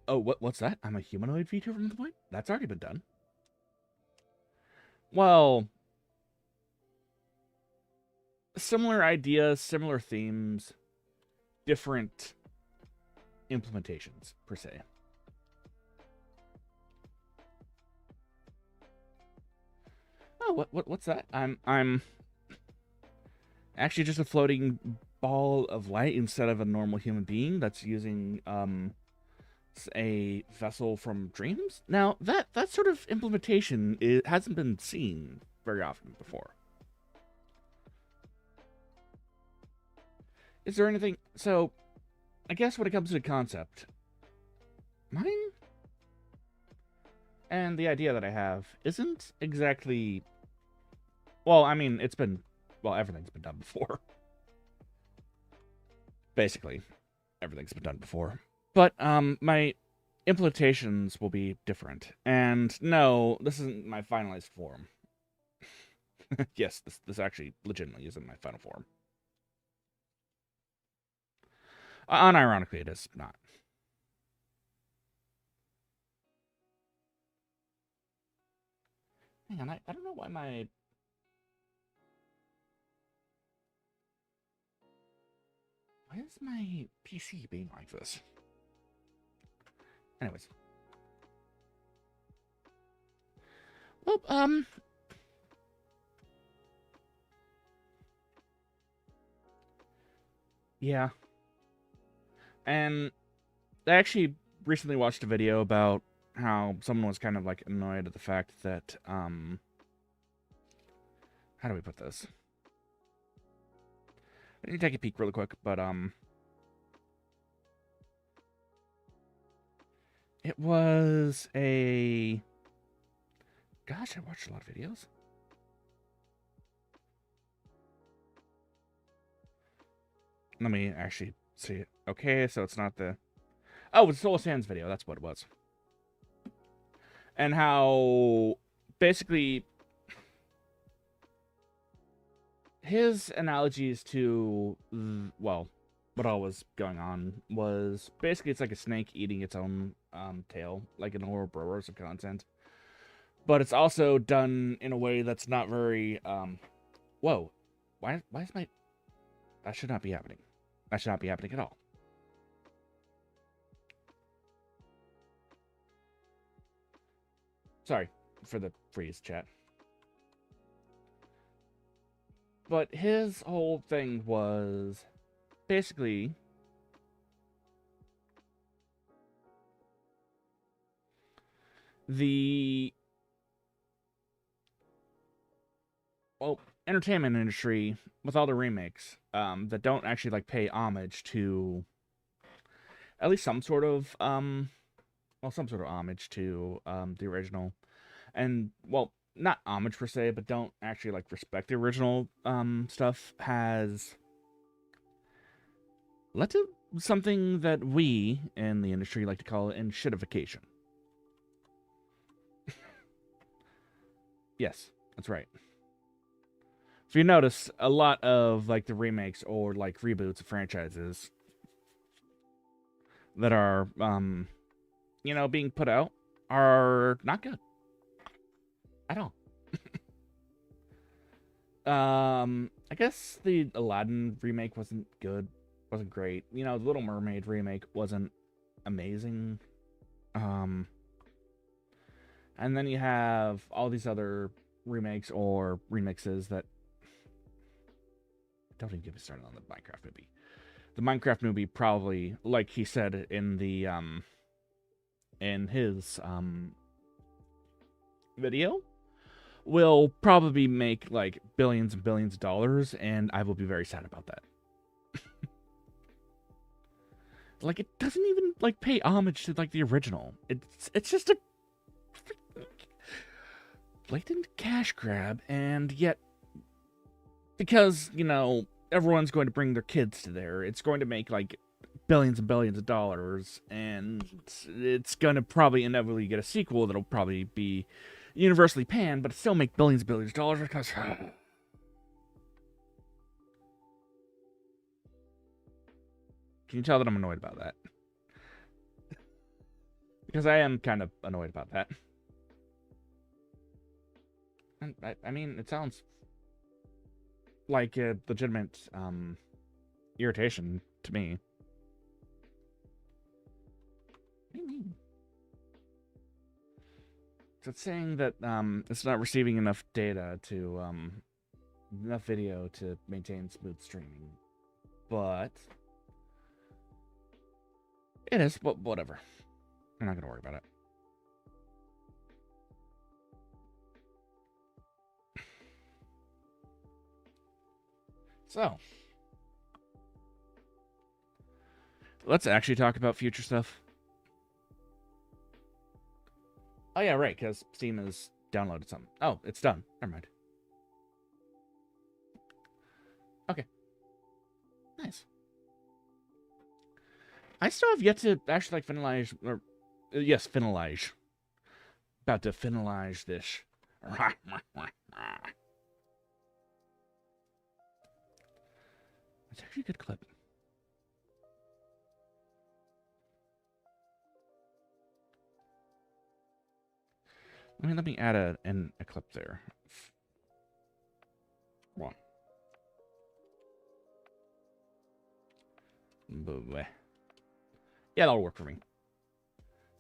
Oh, what's that? I'm a humanoid VTuber from the void? That's already been done. Well, similar ideas, similar themes, different implementations, per se. Oh, what's that? I'm actually just a floating ball of light instead of a normal human being that's using a vessel from dreams. Now that sort of implementation hasn't been seen very often before. Is there anything? So, I guess when it comes to the concept, mine and the idea that I have isn't exactly. Well, I mean, everything's been done before. Basically, everything's been done before. But my implementations will be different. And no, this isn't my finalized form. Yes, this actually legitimately isn't my final form. Unironically, it is not. Hang on, I don't know why my... Why is my PC being like this? Anyways. Well, yeah. And I actually recently watched a video about how someone was kind of like annoyed at the fact that, how do we put this? I need to take a peek really quick, but, it was a... Gosh, I watched a lot of videos. Let me actually see it. Okay, so it's not the... Oh, it's Soul Sands video. That's what it was. And how basically his analogies to, well, what all was going on was basically it's like a snake eating its own tail, like in horror brewers of content. But it's also done in a way that's not very, whoa, why is my... That should not be happening. That should not be happening at all. Sorry for the freeze, chat. But his whole thing was basically the, well, entertainment industry with all the remakes that don't actually like pay homage to at least some sort of some sort of homage to the original, and well, not homage per se, but don't actually like respect the original stuff, has led to something that we in the industry like to call shitification. Yes, that's right. If you notice, a lot of like the remakes or like reboots of franchises that are being put out are not good at all. I guess the Aladdin remake wasn't good, wasn't great. The Little Mermaid remake wasn't amazing. And then you have all these other remakes or remixes that don't even get me started on the Minecraft movie. The Minecraft movie probably, like he said in the in his video, will probably make like billions and billions of dollars, and I will be very sad about that. Like, it doesn't even, like, pay homage to, like, the original. It's just a blatant cash grab, and yet, because, you know, everyone's going to bring their kids to there, it's going to make, like, billions and billions of dollars, and it's going to probably inevitably get a sequel that'll probably be universally panned, but still make billions and billions of dollars because... Can you tell that I'm annoyed about that? Because I am kind of annoyed about that. And I mean, it sounds like a legitimate irritation to me. What do you mean? So it's saying that it's not receiving enough data to enough video to maintain smooth streaming, but it is. But whatever. I'm not gonna worry about it. So, let's actually talk about future stuff. Oh yeah, right, because Steam has downloaded something. Oh, it's done. Never mind. Okay. Nice. I still have yet to actually, like, finalize, or, yes, finalize. About to finalize this. It's actually a good clip. Let me add a clip there. One. Yeah, that'll work for me.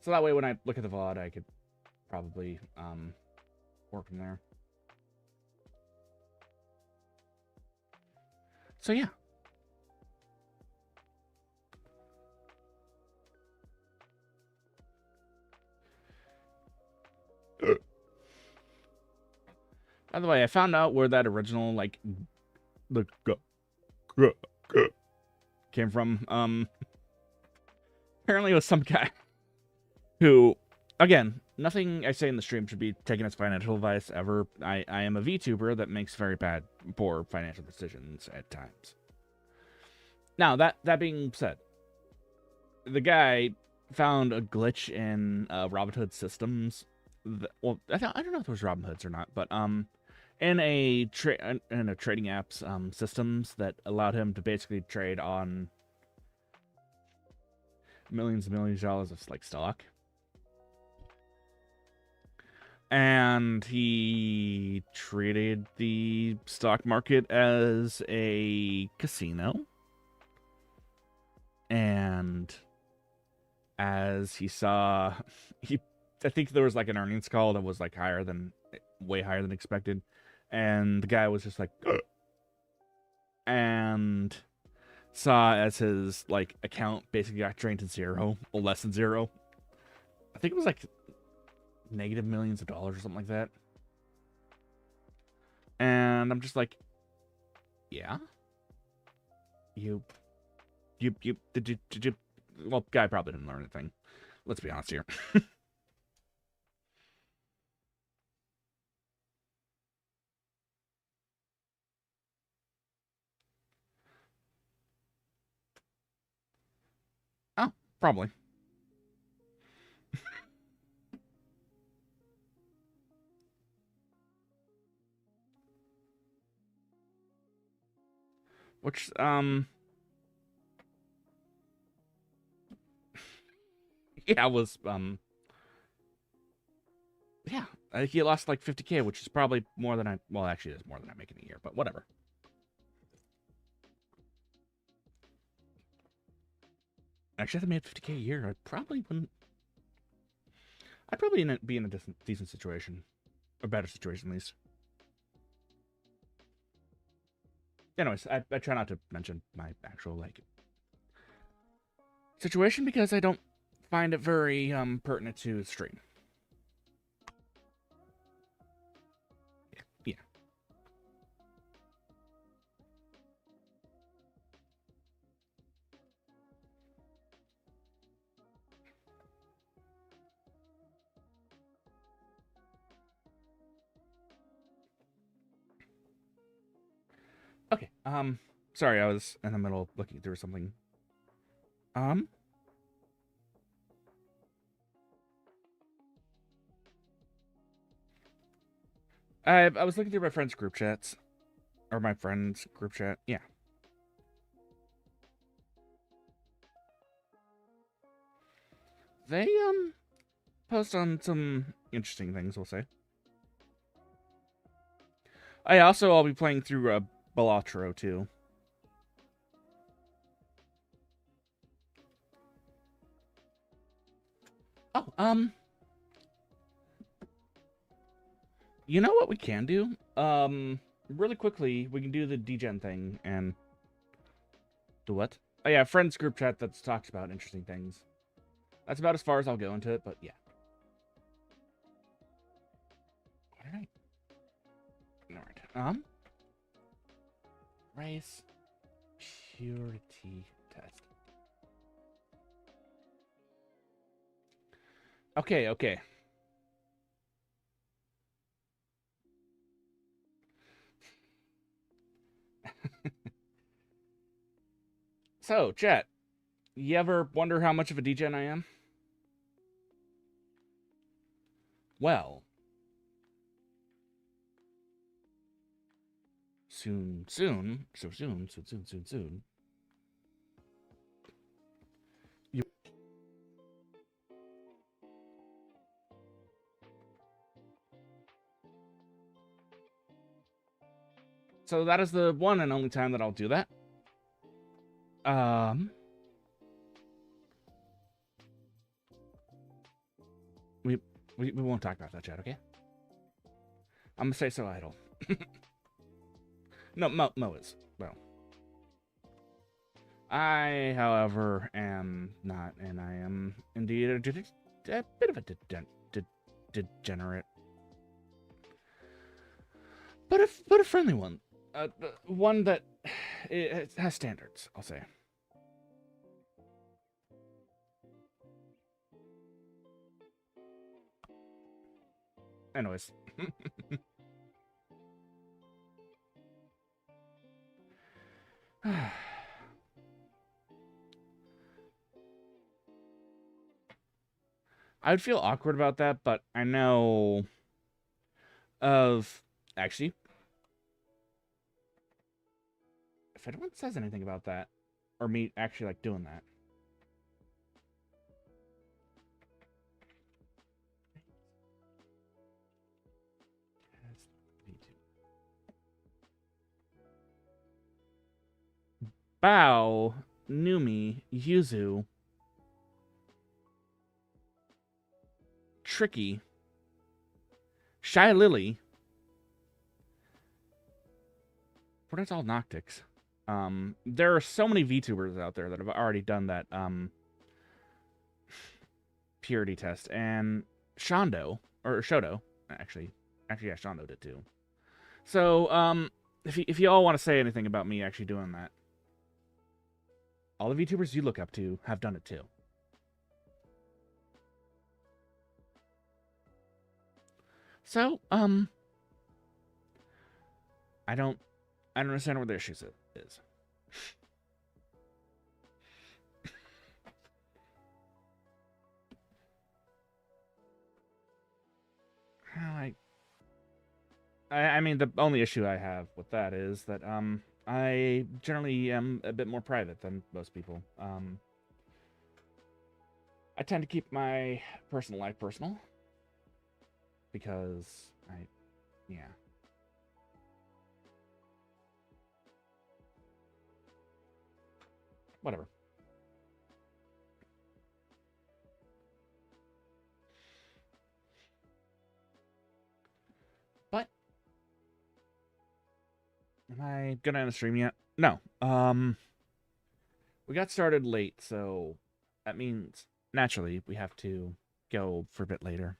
So that way when I look at the VOD, I could probably work from there. So yeah. By the way, I found out where that original, like, the came from. Apparently it was some guy who, again, nothing I say in the stream should be taken as financial advice ever. I am a VTuber that makes very poor financial decisions at times. Now, that being said, the guy found a glitch in Robinhood systems. Well, I don't know if it was Robinhood's or not, but in a trading apps systems that allowed him to basically trade on millions and millions of dollars of, like, stock. And he treated the stock market as a casino. And as he saw, I think there was, like, an earnings call that was, like, way higher than expected. And the guy was just like, and saw as his, like, account basically got drained to zero, or less than zero. I think it was, like, negative millions of dollars or something like that. And I'm just like, yeah? Did you, well, guy probably didn't learn anything. Let's be honest here. Oh, probably. Which, yeah, was, yeah, I think he lost like 50K, which is probably more than well, actually, it's more than I make in a year, but whatever. Actually, if I made 50K a year, I probably wouldn't. I'd probably be in a decent situation, a better situation at least. Anyways, I try not to mention my actual, like, situation because I don't find it very pertinent to stream. Yeah. Sorry, I was in the middle of looking through something. Um, I was looking through my friends' group chats. Or my friends' group chat. Yeah. They, post on some interesting things, we'll say. I'll be playing through Balatro, too. Oh, you know what we can do? Really quickly, we can do the degen thing and... Do what? Oh yeah, friends group chat that's talks about interesting things. That's about as far as I'll go into it, but yeah. Alright. Alright. Race purity test. Okay. So, chat, you ever wonder how much of a degen I am? Well, soon. So that is the one and only time that I'll do that. We won't talk about that, chat, okay? I'm gonna say so idle. No, Mo is. Well. I, however, am not, and I am indeed a bit of a degenerate. But a friendly one. One that it has standards, I'll say. Anyways. I would feel awkward about that, but I know of... Actually, if anyone says anything about that, or me actually, like, doing that... Bao, Numi, Yuzu, Tricky, Shy Lily. What is all Noctix? There are so many VTubers out there that have already done that purity test, and Shondo, or Shoto, actually, yeah, Shondo did too. So, if you all want to say anything about me actually doing that, all the VTubers you look up to have done it too. So, I don't understand what the issue is. I mean, the only issue I have with that is that, I generally am a bit more private than most people. I tend to keep my personal life personal. Because yeah. Whatever. But am I gonna end the stream yet? No. We got started late, so that means naturally we have to go for a bit later.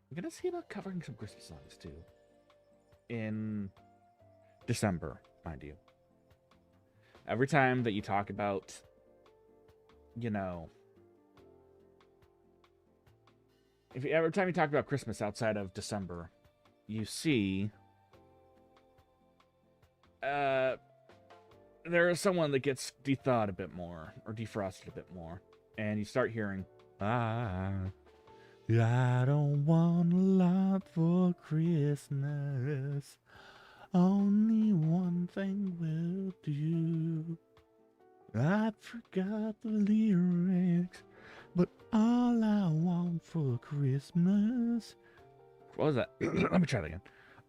I'm gonna see about covering some Christmas songs too. In December, mind you. Every time that you talk about, you know, every time you talk about Christmas outside of December, you see there is someone that gets de-thawed a bit more, or defrosted a bit more, and you start hearing, I don't want a lot for Christmas. Only one thing will do. I forgot the lyrics, but all I want for Christmas. What was that? Let me try that again.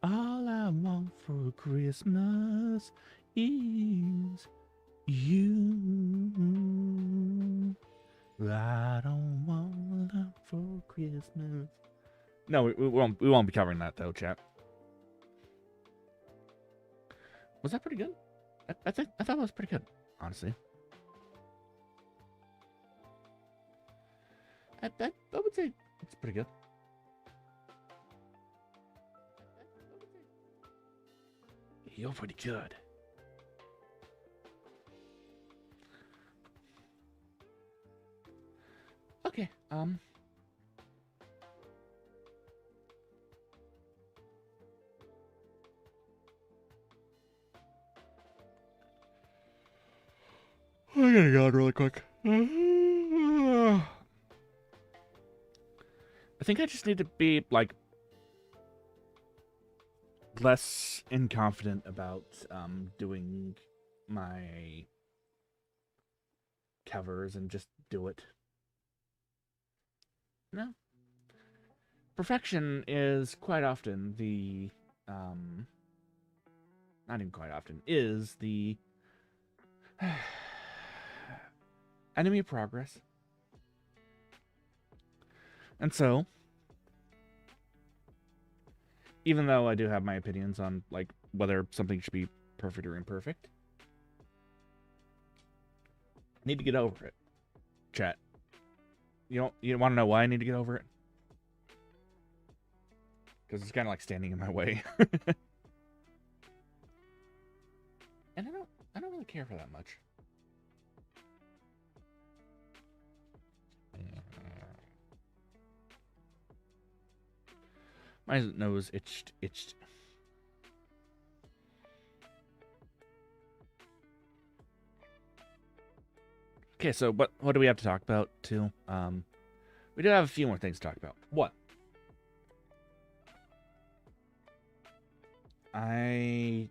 All I want for Christmas is you. I don't want a lot for Christmas. No, we won't be covering that though, chat. Was that pretty good? I thought that was pretty good, honestly. I would say it's pretty good. You're pretty good. Okay, I gotta go really quick. I think I just need to be, like, less inconfident about doing my covers and just do it. No. Perfection is quite often the not even quite often, is the enemy of progress. And so, even though I do have my opinions on, like, whether something should be perfect or imperfect, I need to get over it. Chat. You want to know why I need to get over it? Because it's kind of like standing in my way. And I don't really care for that much. My nose itched. Okay, so what do we have to talk about, too? We do have a few more things to talk about. What? I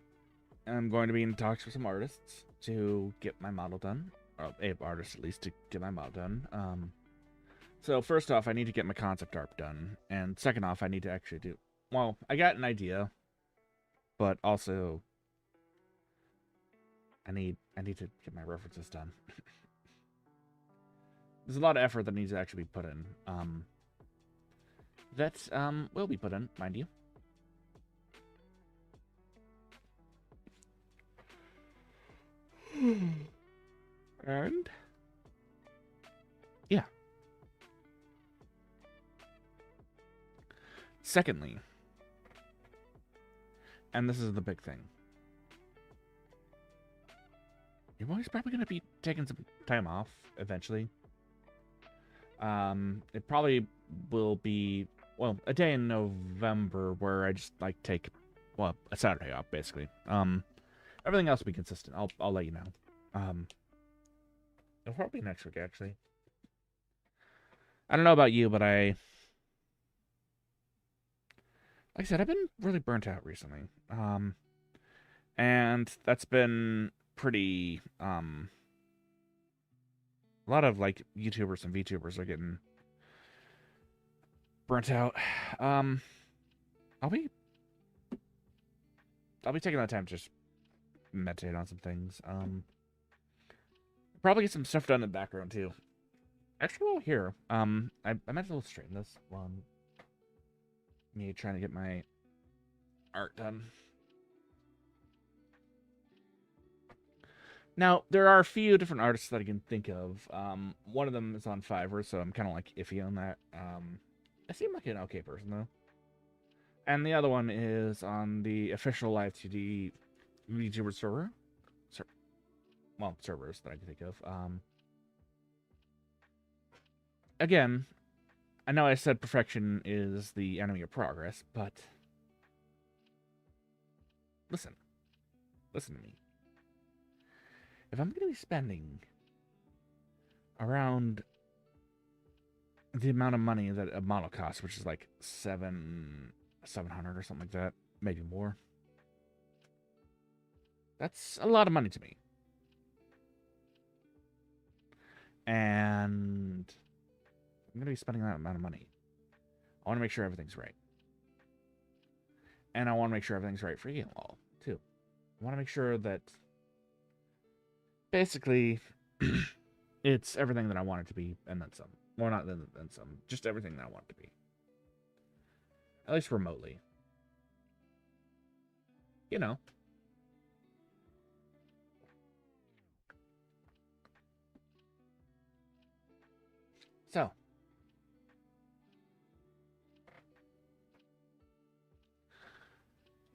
am going to be in talks with some artists to get my model done. Or a artist, at least, to get my model done. So first off, I need to get my concept art done. And second off, I need to actually do... Well, I got an idea. But also... I need to get my references done. There's a lot of effort that needs to actually be put in. That will be put in, mind you. And... yeah. Secondly, and this is the big thing, your boy's probably going to be taking some time off eventually. It probably will be, well, a day in November where I just, like, take, well, a Saturday off, basically. Everything else will be consistent. I'll let you know. It'll probably be next week, actually. I don't know about you, but like I said, I've been really burnt out recently. And that's been pretty, a lot of, like, YouTubers and Vtubers are getting burnt out. I'll be taking that time to just meditate on some things. Probably get some stuff done in the background, too. Actually, while here, I might as well straighten this while I'm me trying to get my art done. Now, there are a few different artists that I can think of. One of them is on Fiverr, so I'm kind of, like, iffy on that. I seem like an okay person, though. And the other one is on the official Live2D VTuber server. Well, servers that I can think of. Again, I know I said perfection is the enemy of progress, but listen to me. If I'm going to be spending around the amount of money that a model costs, which is like 700 or something like that, maybe more, that's a lot of money to me. And I'm going to be spending that amount of money. I want to make sure everything's right. And I want to make sure everything's right for you all, too. I want to make sure that basically it's everything that I want it to be, and then some. Well, not then some. Just everything that I want it to be. At least remotely. You know. So.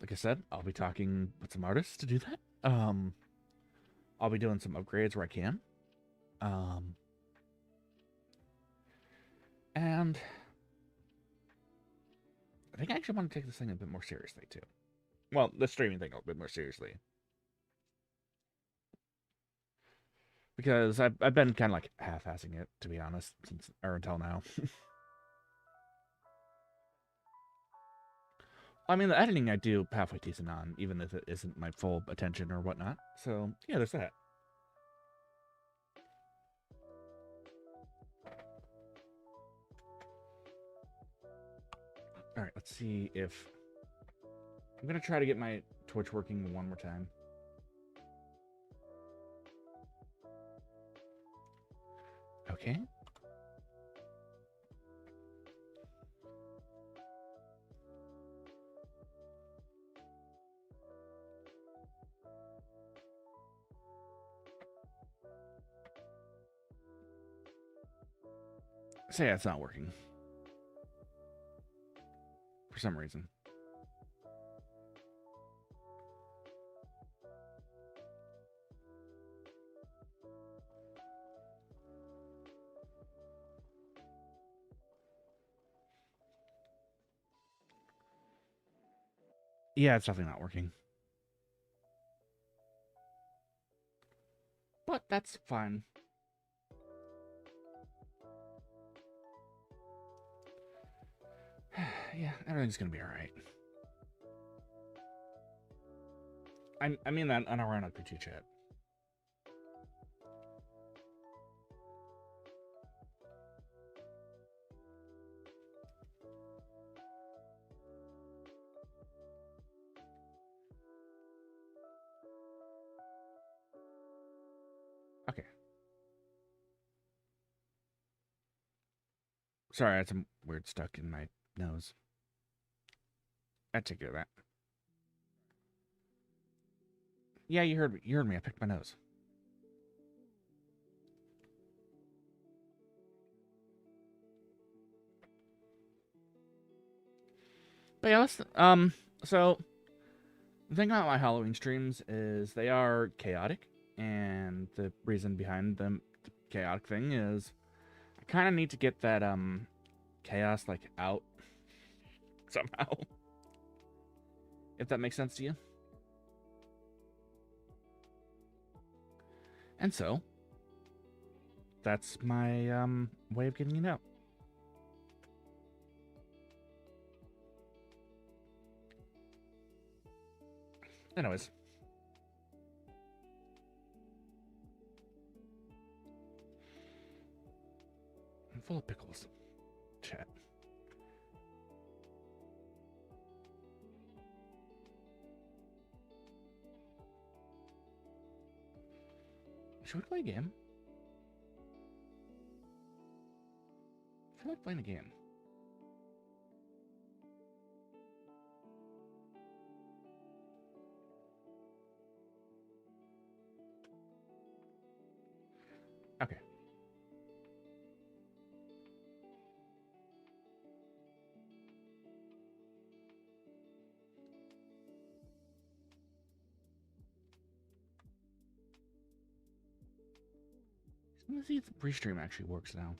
Like I said, I'll be talking with some artists to do that. I'll be doing some upgrades where I can. And I think I actually want to take this thing a bit more seriously, too. Well, the streaming thing a bit more seriously. Because I've been kind of like half-assing it, to be honest, until now. I mean, the editing I do halfway decent on, even if it isn't my full attention or whatnot. So, yeah, there's that. Alright, let's see if... I'm going to try to get my Twitch working one more time. Okay. So yeah, it's not working. For some reason. Yeah, it's definitely not working. But that's fine. Yeah, everything's gonna be alright. I mean that on our P2 chat. Okay. Sorry, I had some weird stuck in my nose. I'd take care of that. Yeah, you heard me. You heard me. I picked my nose. But yeah, let's, so the thing about my Halloween streams is they are chaotic, and the reason behind the chaotic thing is I kind of need to get that chaos like out somehow. If that makes sense to you. And so that's my way of getting it out. Anyways. I'm full of pickles. Chat. Should we play a game? I feel like playing a game. Okay. I'm gonna see if the pre-stream actually works now.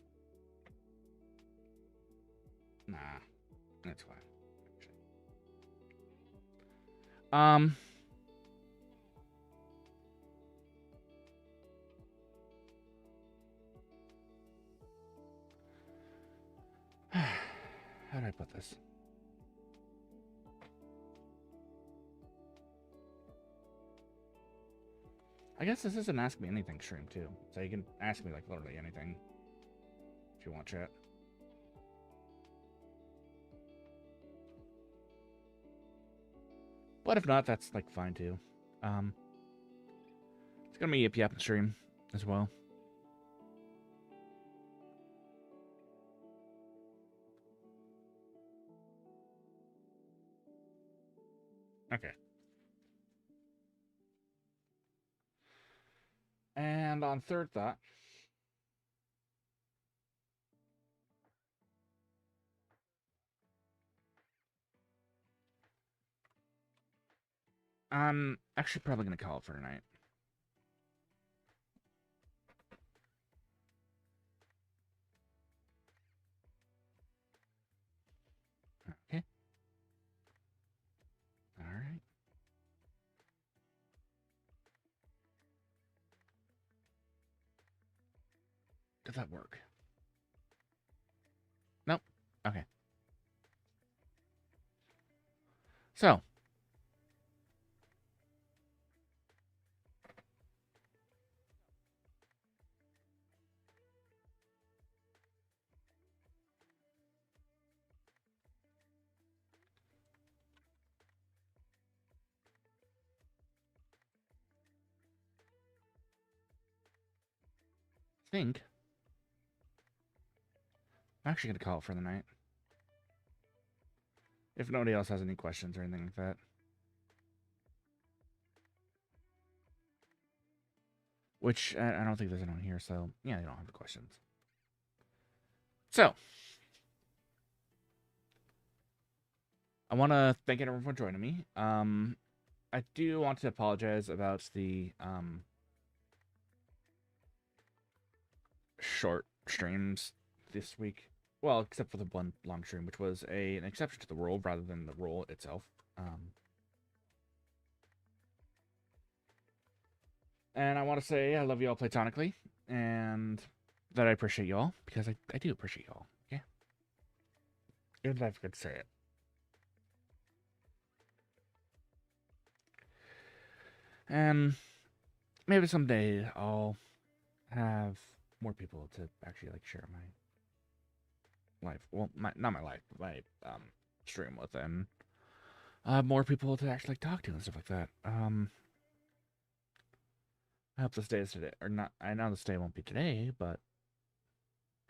Nah, that's fine. How do I put this? I guess this is an Ask Me Anything stream, too. So you can ask me, like, literally anything. If you want chat. But if not, that's, like, fine, too. It's gonna be a yapping stream as well. Okay. And on third thought, I'm actually probably going to call it for tonight. Okay. All right. Did that work? Nope. Okay. So. I think I'm actually going to call it for the night. If nobody else has any questions or anything like that. Which, I don't think there's anyone here, so, yeah, they don't have the questions. So. I want to thank everyone for joining me. I do want to apologize about the, short streams this week. Well, except for the one long stream, which was an exception to the rule rather than the rule itself. And I want to say I love you all platonically, and that I appreciate you all, because I do appreciate you all, okay? Even if I forget to say it. And maybe someday I'll have more people to actually, like, share my life. Well, not my life, but my stream with, and more people to actually, like, talk to and stuff like that. I hope this day is today, or not. I know this day won't be today, but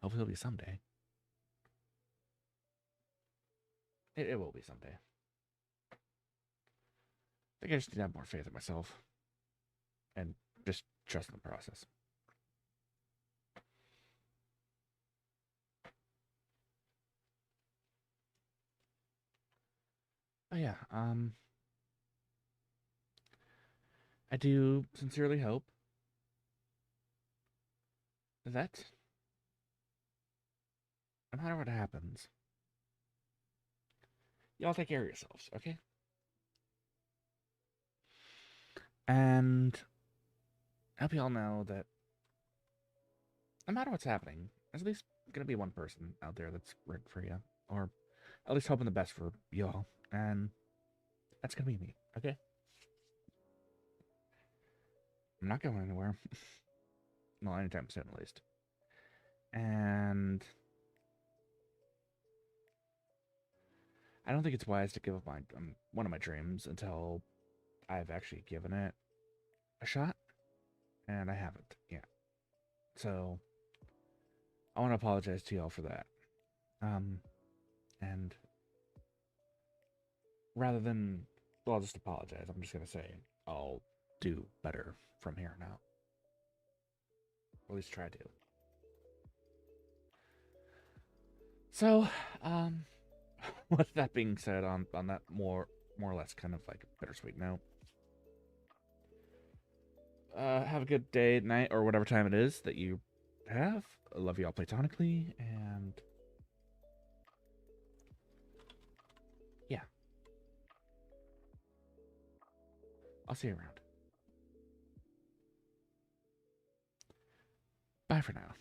hopefully it'll be someday. It will be someday. I think I just need to have more faith in myself and just trust in the process. Oh yeah, I do sincerely hope that no matter what happens, y'all take care of yourselves, okay? And I hope y'all know that no matter what's happening, there's at least gonna be one person out there that's rooting for you, or at least hoping the best for y'all, and that's gonna be me, okay? I'm not going anywhere. Well, anytime soon, at least. And I don't think it's wise to give up one of my dreams until I've actually given it a shot, and I haven't yet. So I want to apologize to y'all for that. And rather than, well, I'll just apologize. I'm just gonna say I'll do better from here on out, or at least try to. So, with that being said, on that more or less kind of like bittersweet note, have a good day, night, or whatever time it is that you have. I love you all platonically, and yeah, I'll see you around. Bye for now.